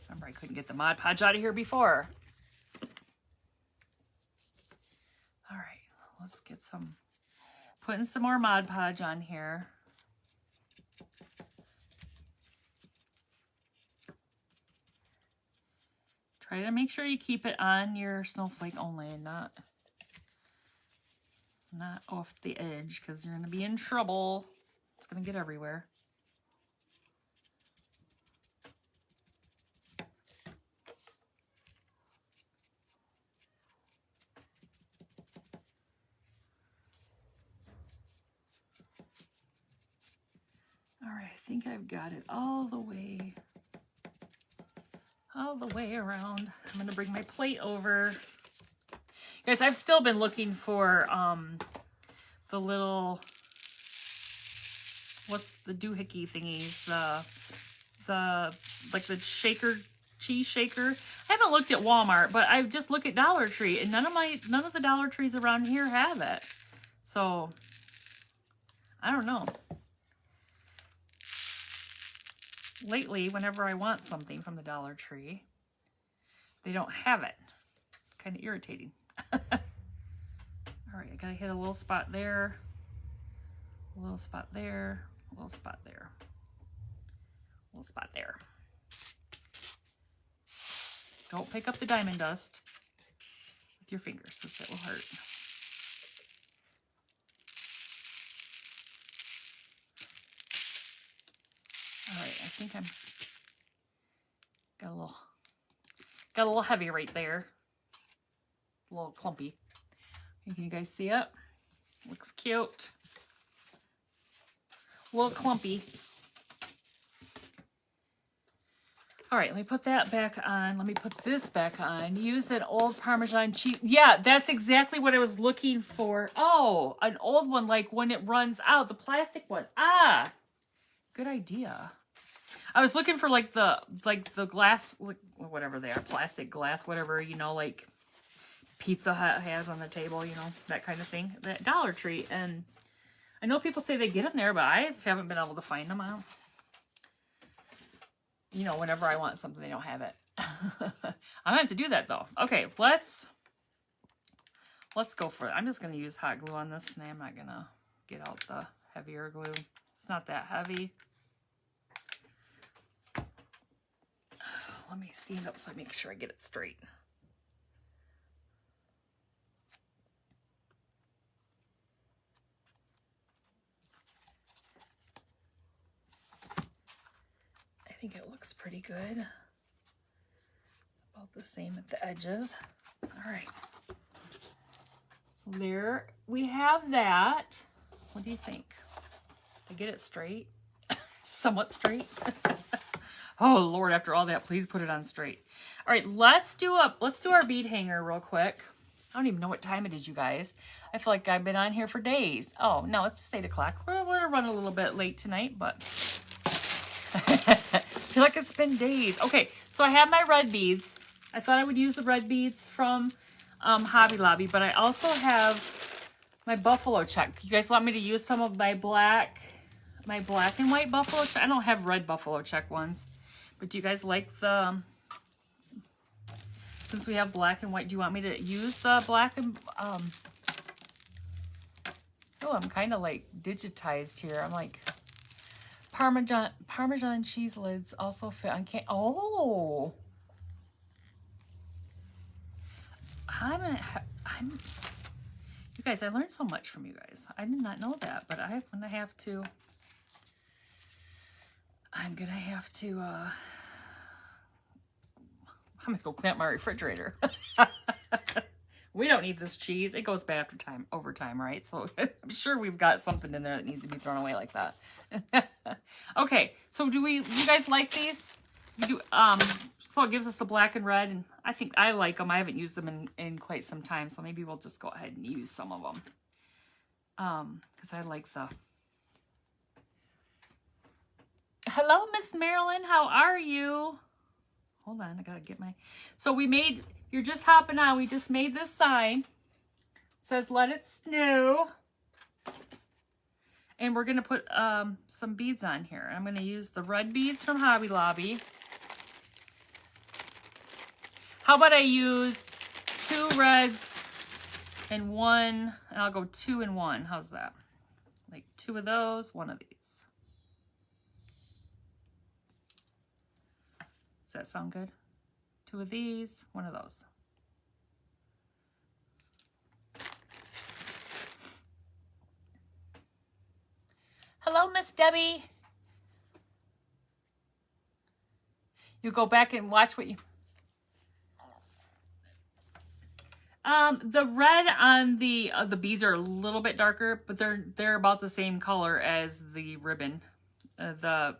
remember I couldn't get the Mod Podge out of here before. All right, let's get some, putting some more Mod Podge on here. Try to make sure you keep it on your snowflake only and not not off the edge because you're going to be in trouble. It's going to get everywhere. All right, I think I've got it all the way around. I'm going to bring my plate over. Guys, I've still been looking for the little, what's the doohickey thingies, the like the shaker, cheese shaker. I haven't looked at Walmart, but I've just looked at Dollar Tree, and none of the Dollar Trees around here have it. So I don't know. Lately, whenever I want something from the Dollar Tree, they don't have it. Kind of irritating. All right, I gotta hit a little spot there, a little spot there, a little spot there, a little spot there. Don't pick up the diamond dust with your fingers, because it will hurt. All right, I think I'm got a little heavy right there, a little clumpy. Can you guys see it? Looks cute. A little clumpy. All right, let me put that back on. Let me put this back on. Use an old Parmesan cheese. Yeah, that's exactly what I was looking for. Oh, an old one, like when it runs out, the plastic one. Ah, good idea. I was looking for like the glass, whatever they are, plastic glass, whatever, you know, like Pizza Hut has on the table, you know, that kind of thing. That Dollar Tree. And I know people say they get them there, but I haven't been able to find them out. You know, whenever I want something, they don't have it. I'm gonna have to do that though. Okay, let's go for it. I'm just gonna use hot glue on this today. I'm not gonna get out the heavier glue. It's not that heavy. Let me stand up so I make sure I get it straight. I think it looks pretty good. It's about the same at the edges. All right. So there we have that. What do you think? Did I get it straight? Somewhat straight. Oh Lord, after all that, please put it on straight. All right, let's do our bead hanger real quick. I don't even know what time it is, you guys. I feel like I've been on here for days. Oh, no, it's just 8 o'clock. We're going to run a little bit late tonight, but I feel like it's been days. Okay, so I have my red beads. I thought I would use the red beads from Hobby Lobby, but I also have my buffalo check. You guys want me to use some of my black and white buffalo check? I don't have red buffalo check ones, but do you guys like the... Since we have black and white, do you want me to use the black and... Oh, I'm kind of like digitized here. I'm like... Parmesan cheese lids also fit on can... Oh! You guys, I learned so much from you guys. I did not know that, but I'm gonna have to I'm gonna go clamp my refrigerator. We don't need this cheese. It goes bad over time, right? So I'm sure we've got something in there that needs to be thrown away like that. Okay, so you guys like these? You do, so it gives us the black and red, and I think I like them. I haven't used them in quite some time, so maybe we'll just go ahead and use some of them. Because I like the... Hello, Miss Marilyn. How are you? Hold on, I gotta get my... So you're just hopping on. We just made this sign. It says, let it snow. And we're gonna put some beads on here. I'm gonna use the red beads from Hobby Lobby. How about I use 2 reds and 1, and I'll go 2 and 1. How's that? Like 2 of those, 1 of these. Does that sound good? 2 of these, 1 of those. Debbie. You go back and watch what you... The red on the beads are a little bit darker, but they're about the same color as the ribbon. If I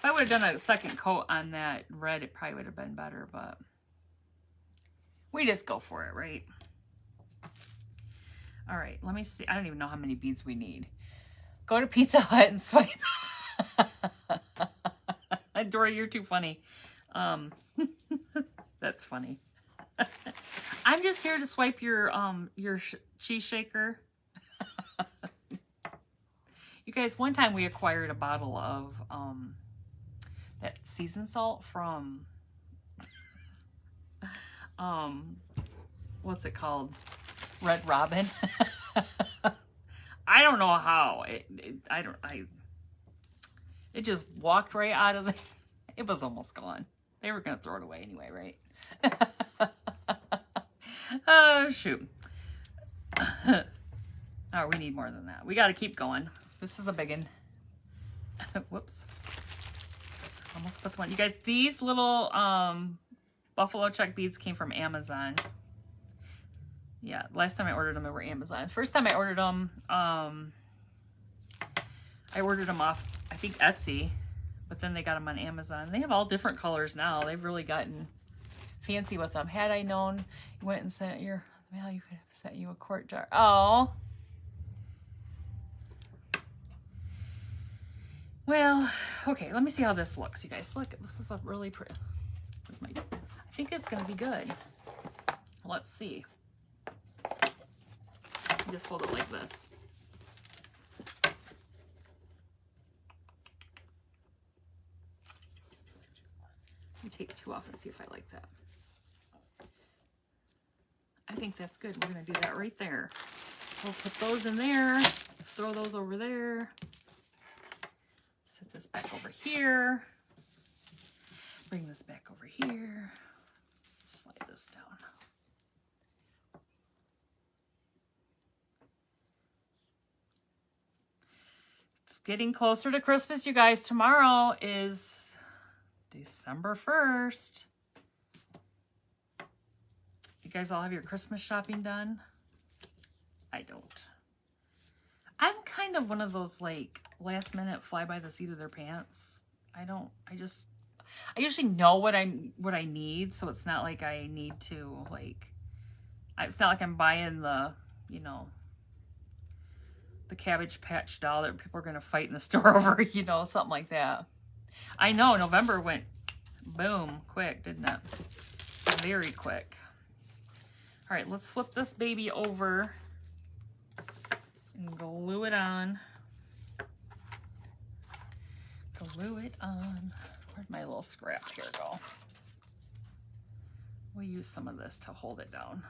would have done a second coat on that red, it probably would have been better, but we just go for it, right? All right, let me see. I don't even know how many beads we need. Go to Pizza Hut and swipe. Dora, you're too funny. That's funny. I'm just here to swipe your cheese shaker. You guys, one time we acquired a bottle of that seasoned salt from what's it called? Red Robin. I don't know how. It just walked right out of the... It was almost gone. They were going to throw it away anyway, right? Oh, shoot. Oh, we need more than that. We got to keep going. This is a big one. Whoops. Almost put the one. You guys, these little buffalo check beads came from Amazon. Yeah, last time I ordered them, they were Amazon. First time I ordered them, I ordered them off, I think, Etsy. But then they got them on Amazon. They have all different colors now. They've really gotten fancy with them. Had I known you went and sent your mail, you could have sent you a quart jar. Oh. Well, okay, let me see how this looks, you guys. Look, this is a really pretty. I think it's going to be good. Let's see. Just hold it like this. Let me take two off and see if I like that. I think that's good. We're going to do that right there. We'll put those in there. Throw those over there. Set this back over here. Bring this back over here. Slide this down. It's getting closer to Christmas, you guys. Tomorrow is December 1st. You guys all have your Christmas shopping done? I don't. I'm kind of one of those like last minute fly by the seat of their pants. I usually know what I need, so it's not like I need to it's not like I'm buying the, you know, the Cabbage Patch doll that people are going to fight in the store over, you know, something like that. I know November went boom quick, didn't it? Very quick. All right, let's flip this baby over and glue it on. Glue it on. Where'd my little scrap here go? We'll use some of this to hold it down.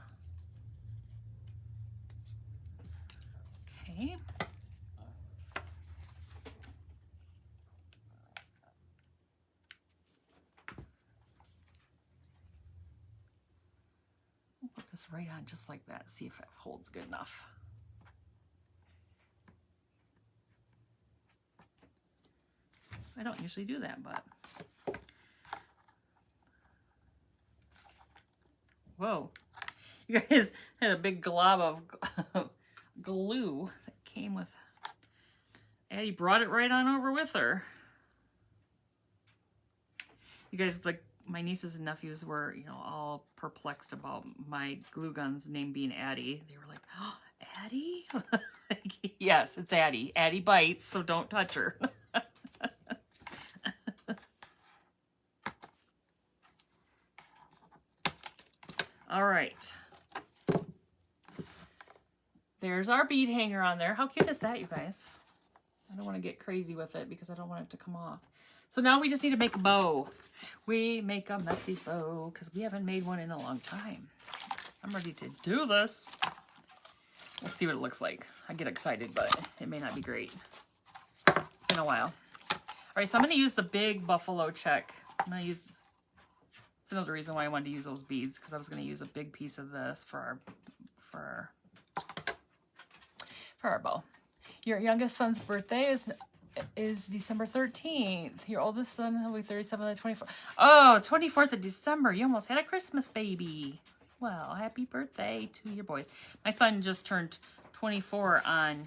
Okay. We'll put this right on just like that. See if it holds good enough. I don't usually do that, but whoa, you guys had a big glob of glue that came with. Addie brought it right on over with her. You guys, like my nieces and nephews were, you know, all perplexed about my glue gun's name being Addie. They were like, "Oh, Addie?" Yes, it's Addie. Addie bites, so don't touch her. All right. There's our bead hanger on there. How cute is that, you guys? I don't want to get crazy with it because I don't want it to come off. So now we just need to make a bow. We make a messy bow because we haven't made one in a long time. I'm ready to do this. We'll see what it looks like. I get excited, but it may not be great. It's been a while. All right, so I'm going to use the big buffalo check. I'm going to use... That's another reason why I wanted to use those beads, because I was going to use a big piece of this for our bow. Your youngest son's birthday is December 13th. Your oldest son will be 37 on the 24th. Oh, 24th of December. You almost had a Christmas baby. Well, happy birthday to your boys. My son just turned 24 on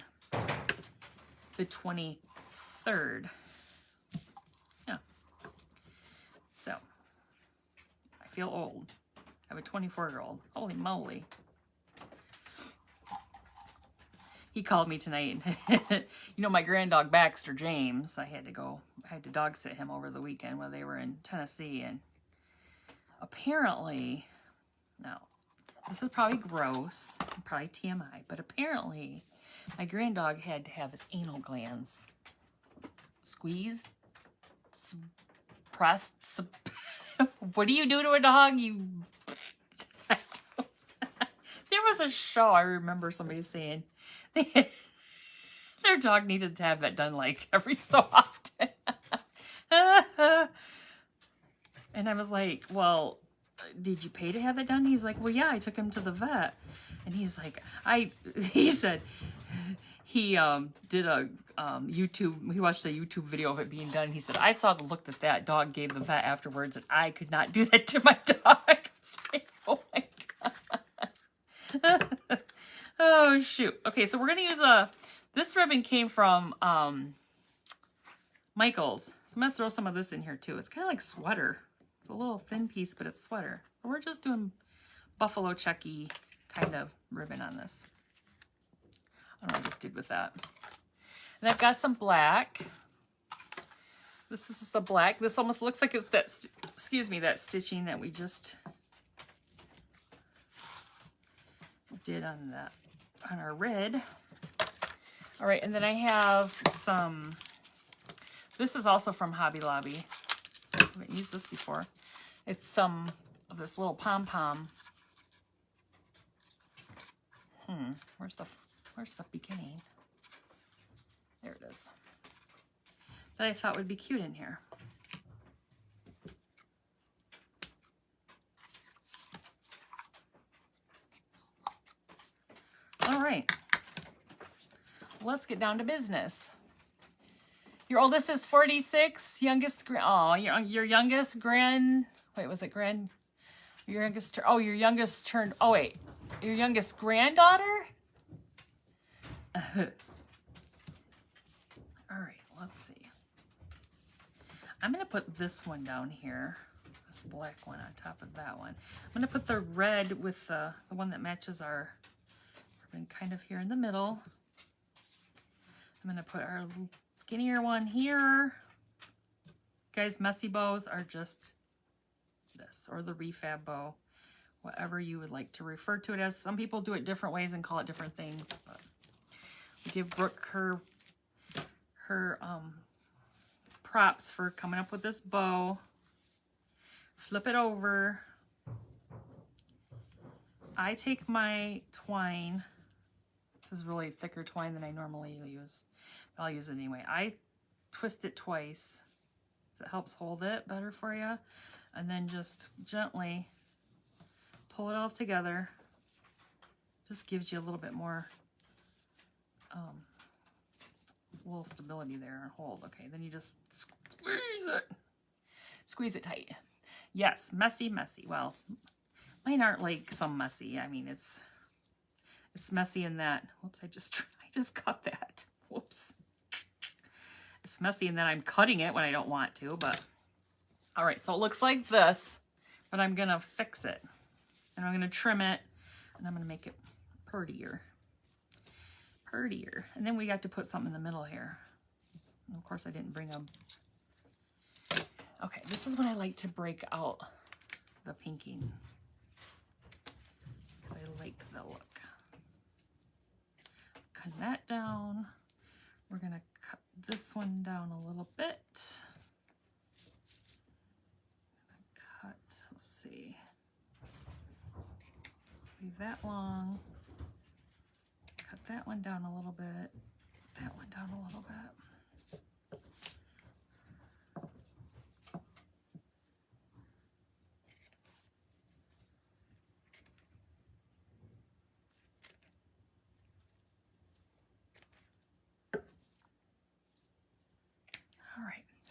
the 23rd. Yeah. So, I feel old. I have a 24-year-old. Holy moly. He called me tonight. You know, my granddog Baxter James, I had to dog sit him over the weekend while they were in Tennessee. And apparently, no, this is probably gross, probably TMI, but apparently my granddog had to have his anal glands squeezed, pressed. What do you do to a dog? There was a show I remember somebody saying their dog needed to have that done like every so often. And I was like, well, did you pay to have it done? He's like, well, yeah, I took him to the vet. And he's like, he said he did a he watched a YouTube video of it being done. And he said, I saw the look that dog gave the vet afterwards, and I could not do that to my dog. I was like, oh my God. Oh, shoot. Okay, so we're going to use this ribbon came from Michaels. So I'm going to throw some of this in here too. It's kind of like sweater. It's a little thin piece, but it's sweater. So we're just doing buffalo checky kind of ribbon on this. I don't know what I just did with that. And I've got some black. This is the black. This almost looks like it's that, that stitching that we just did on our red. All right, and then I have some, this is also from Hobby Lobby. I haven't used this before. It's some of this little pom-pom. Where's the beginning? There it is. That I thought would be cute in here. All right, let's get down to business. Your oldest is 46, youngest, your youngest grand, wait, was it grand? Your youngest, your youngest turned, your youngest granddaughter? All right, let's see. I'm going to put this one down here, this black one on top of that one. I'm going to put the red with the one that matches our ribbon kind of here in the middle. I'm going to put our skinnier one here. Guys, messy bows are just this, or the refab bow, whatever you would like to refer to it as. Some people do it different ways and call it different things, but we give Brooke her props for coming up with this bow. Flip it over. I take my twine. This is really thicker twine than I normally use, but I'll use it anyway. I twist it twice, so it helps hold it better for you, and then just gently pull it all together. Just gives you a little bit more little stability there and hold. Okay, then you just squeeze it tight. Yes, messy. Well, mine aren't like some messy. I mean, it's messy in that, whoops, I just cut that. Whoops. It's messy in that I'm cutting it when I don't want to, but all right, so it looks like this, but I'm gonna fix it and I'm gonna trim it and I'm gonna make it prettier. And then we got to put something in the middle here. And of course I didn't bring them. Okay, this is when I like to break out the pinking, because I like the look. Cut that down. We're gonna cut this one down a little bit. Let's see, leave that long. Cut that one down a little bit, that one down a little bit.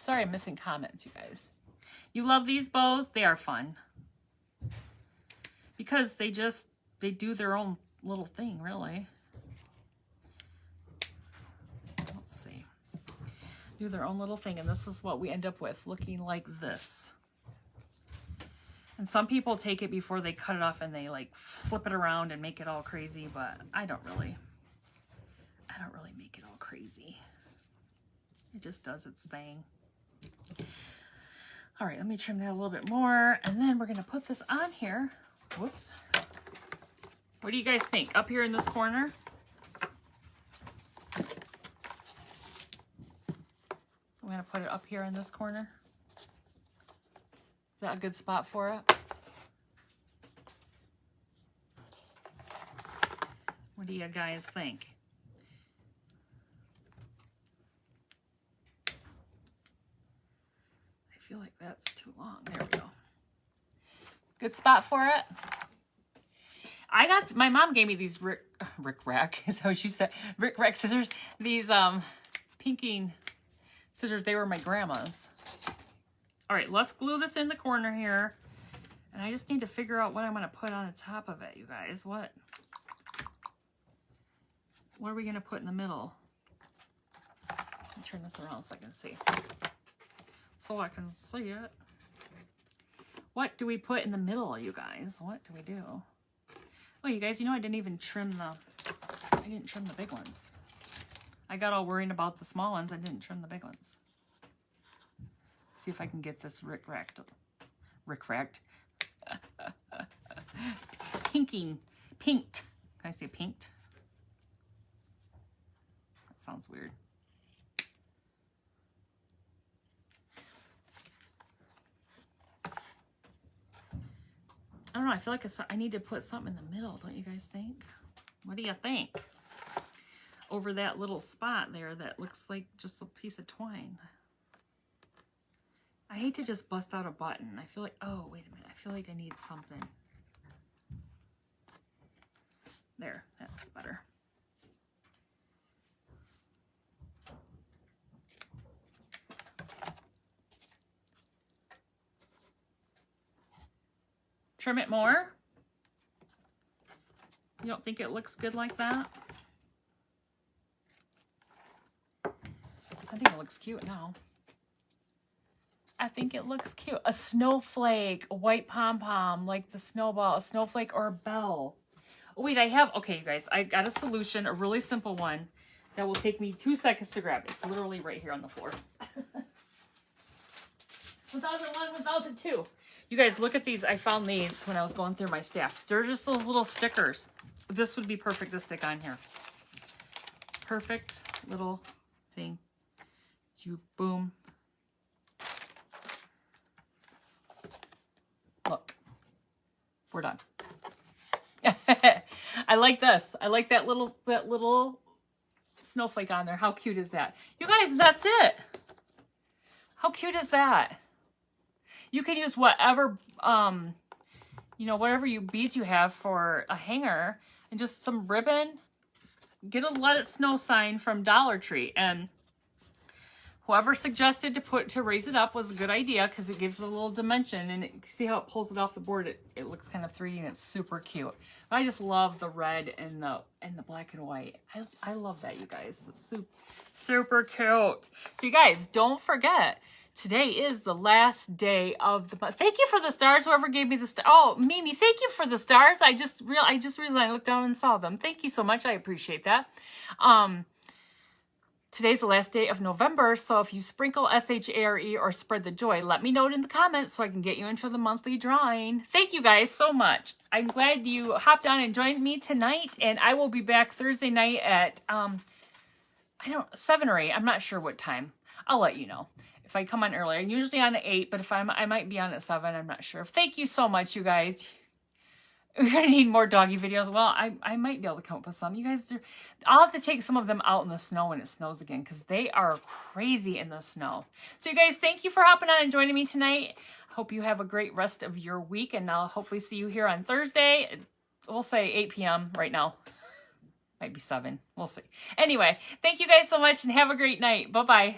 Sorry, I'm missing comments, you guys. You love these bows? They are fun. Because they do their own little thing, really. Let's see. Do their own little thing, and this is what we end up with, looking like this. And some people take it before they cut it off and they like flip it around and make it all crazy, but I don't really make it all crazy. It just does its thing. All right, let me trim that a little bit more, and then we're gonna put this on here. Whoops. What do you guys think? Up here in this corner? I'm gonna put it up here in this corner. Is that a good spot for it? What do you guys think? I feel like that's too long. There we go. Good spot for it. My mom gave me these Rick Rack, is how she said, Rick Rack scissors. These pinking scissors, they were my grandma's. All right, let's glue this in the corner here. And I just need to figure out what I'm going to put on the top of it, you guys. What are we going to put in the middle? Let me turn this around so I can see. It. What do we put in the middle, you guys? What do we do? Oh, you guys, you know I didn't trim the big ones. I got all worried about the small ones. I didn't trim the big ones. See if I can get this Rick Racked. Pinked. Can I say pinked? That sounds weird. I don't know. I feel like I need to put something in the middle. Don't you guys think? What do you think? Over that little spot there that looks like just a piece of twine. I hate to just bust out a button. I feel like, oh, wait a minute. I feel like I need something. There, that looks better. Trim it more. You don't think it looks good like that? I think it looks cute now. I think it looks cute. A snowflake, a white pom-pom, like the snowball, a snowflake, or a bell. Oh, wait, okay, you guys, I got a solution, a really simple one that will take me 2 seconds to grab. It's literally right here on the floor. 1001, 1002. You guys, look at these. I found these when I was going through my staff. They're just those little stickers. This would be perfect to stick on here. Perfect little thing. You boom. Look. We're done. I like this. I like that little snowflake on there. How cute is that? You guys, that's it. How cute is that? You can use whatever, whatever beads you have for a hanger and just some ribbon. Get a Let It Snow sign from Dollar Tree. And whoever suggested to raise it up was a good idea because it gives it a little dimension. And see how it pulls it off the board? It looks kind of 3D and it's super cute. But I just love the red and the black and white. I love that, you guys. It's super cute. So you guys, don't forget. Today is the last day of the month. Thank you for the stars, whoever gave me the star. Oh, Mimi, thank you for the stars. I just realized I looked down and saw them. Thank you so much. I appreciate that. Today's the last day of November, so if you sprinkle SHARE or spread the joy, let me know it in the comments so I can get you in for the monthly drawing. Thank you guys so much. I'm glad you hopped on and joined me tonight, and I will be back Thursday night at 7 or 8. I'm not sure what time. I'll let you know. If I come on earlier, I'm usually on at 8, but I might be on at 7. I'm not sure. Thank you so much, you guys. We're going to need more doggy videos. Well, I might be able to come up with some. You guys, I'll have to take some of them out in the snow when it snows again because they are crazy in the snow. So you guys, thank you for hopping on and joining me tonight. I hope you have a great rest of your week, and I'll hopefully see you here on Thursday. We'll say 8 p.m. right now. Might be 7. We'll see. Anyway, thank you guys so much and have a great night. Bye-bye.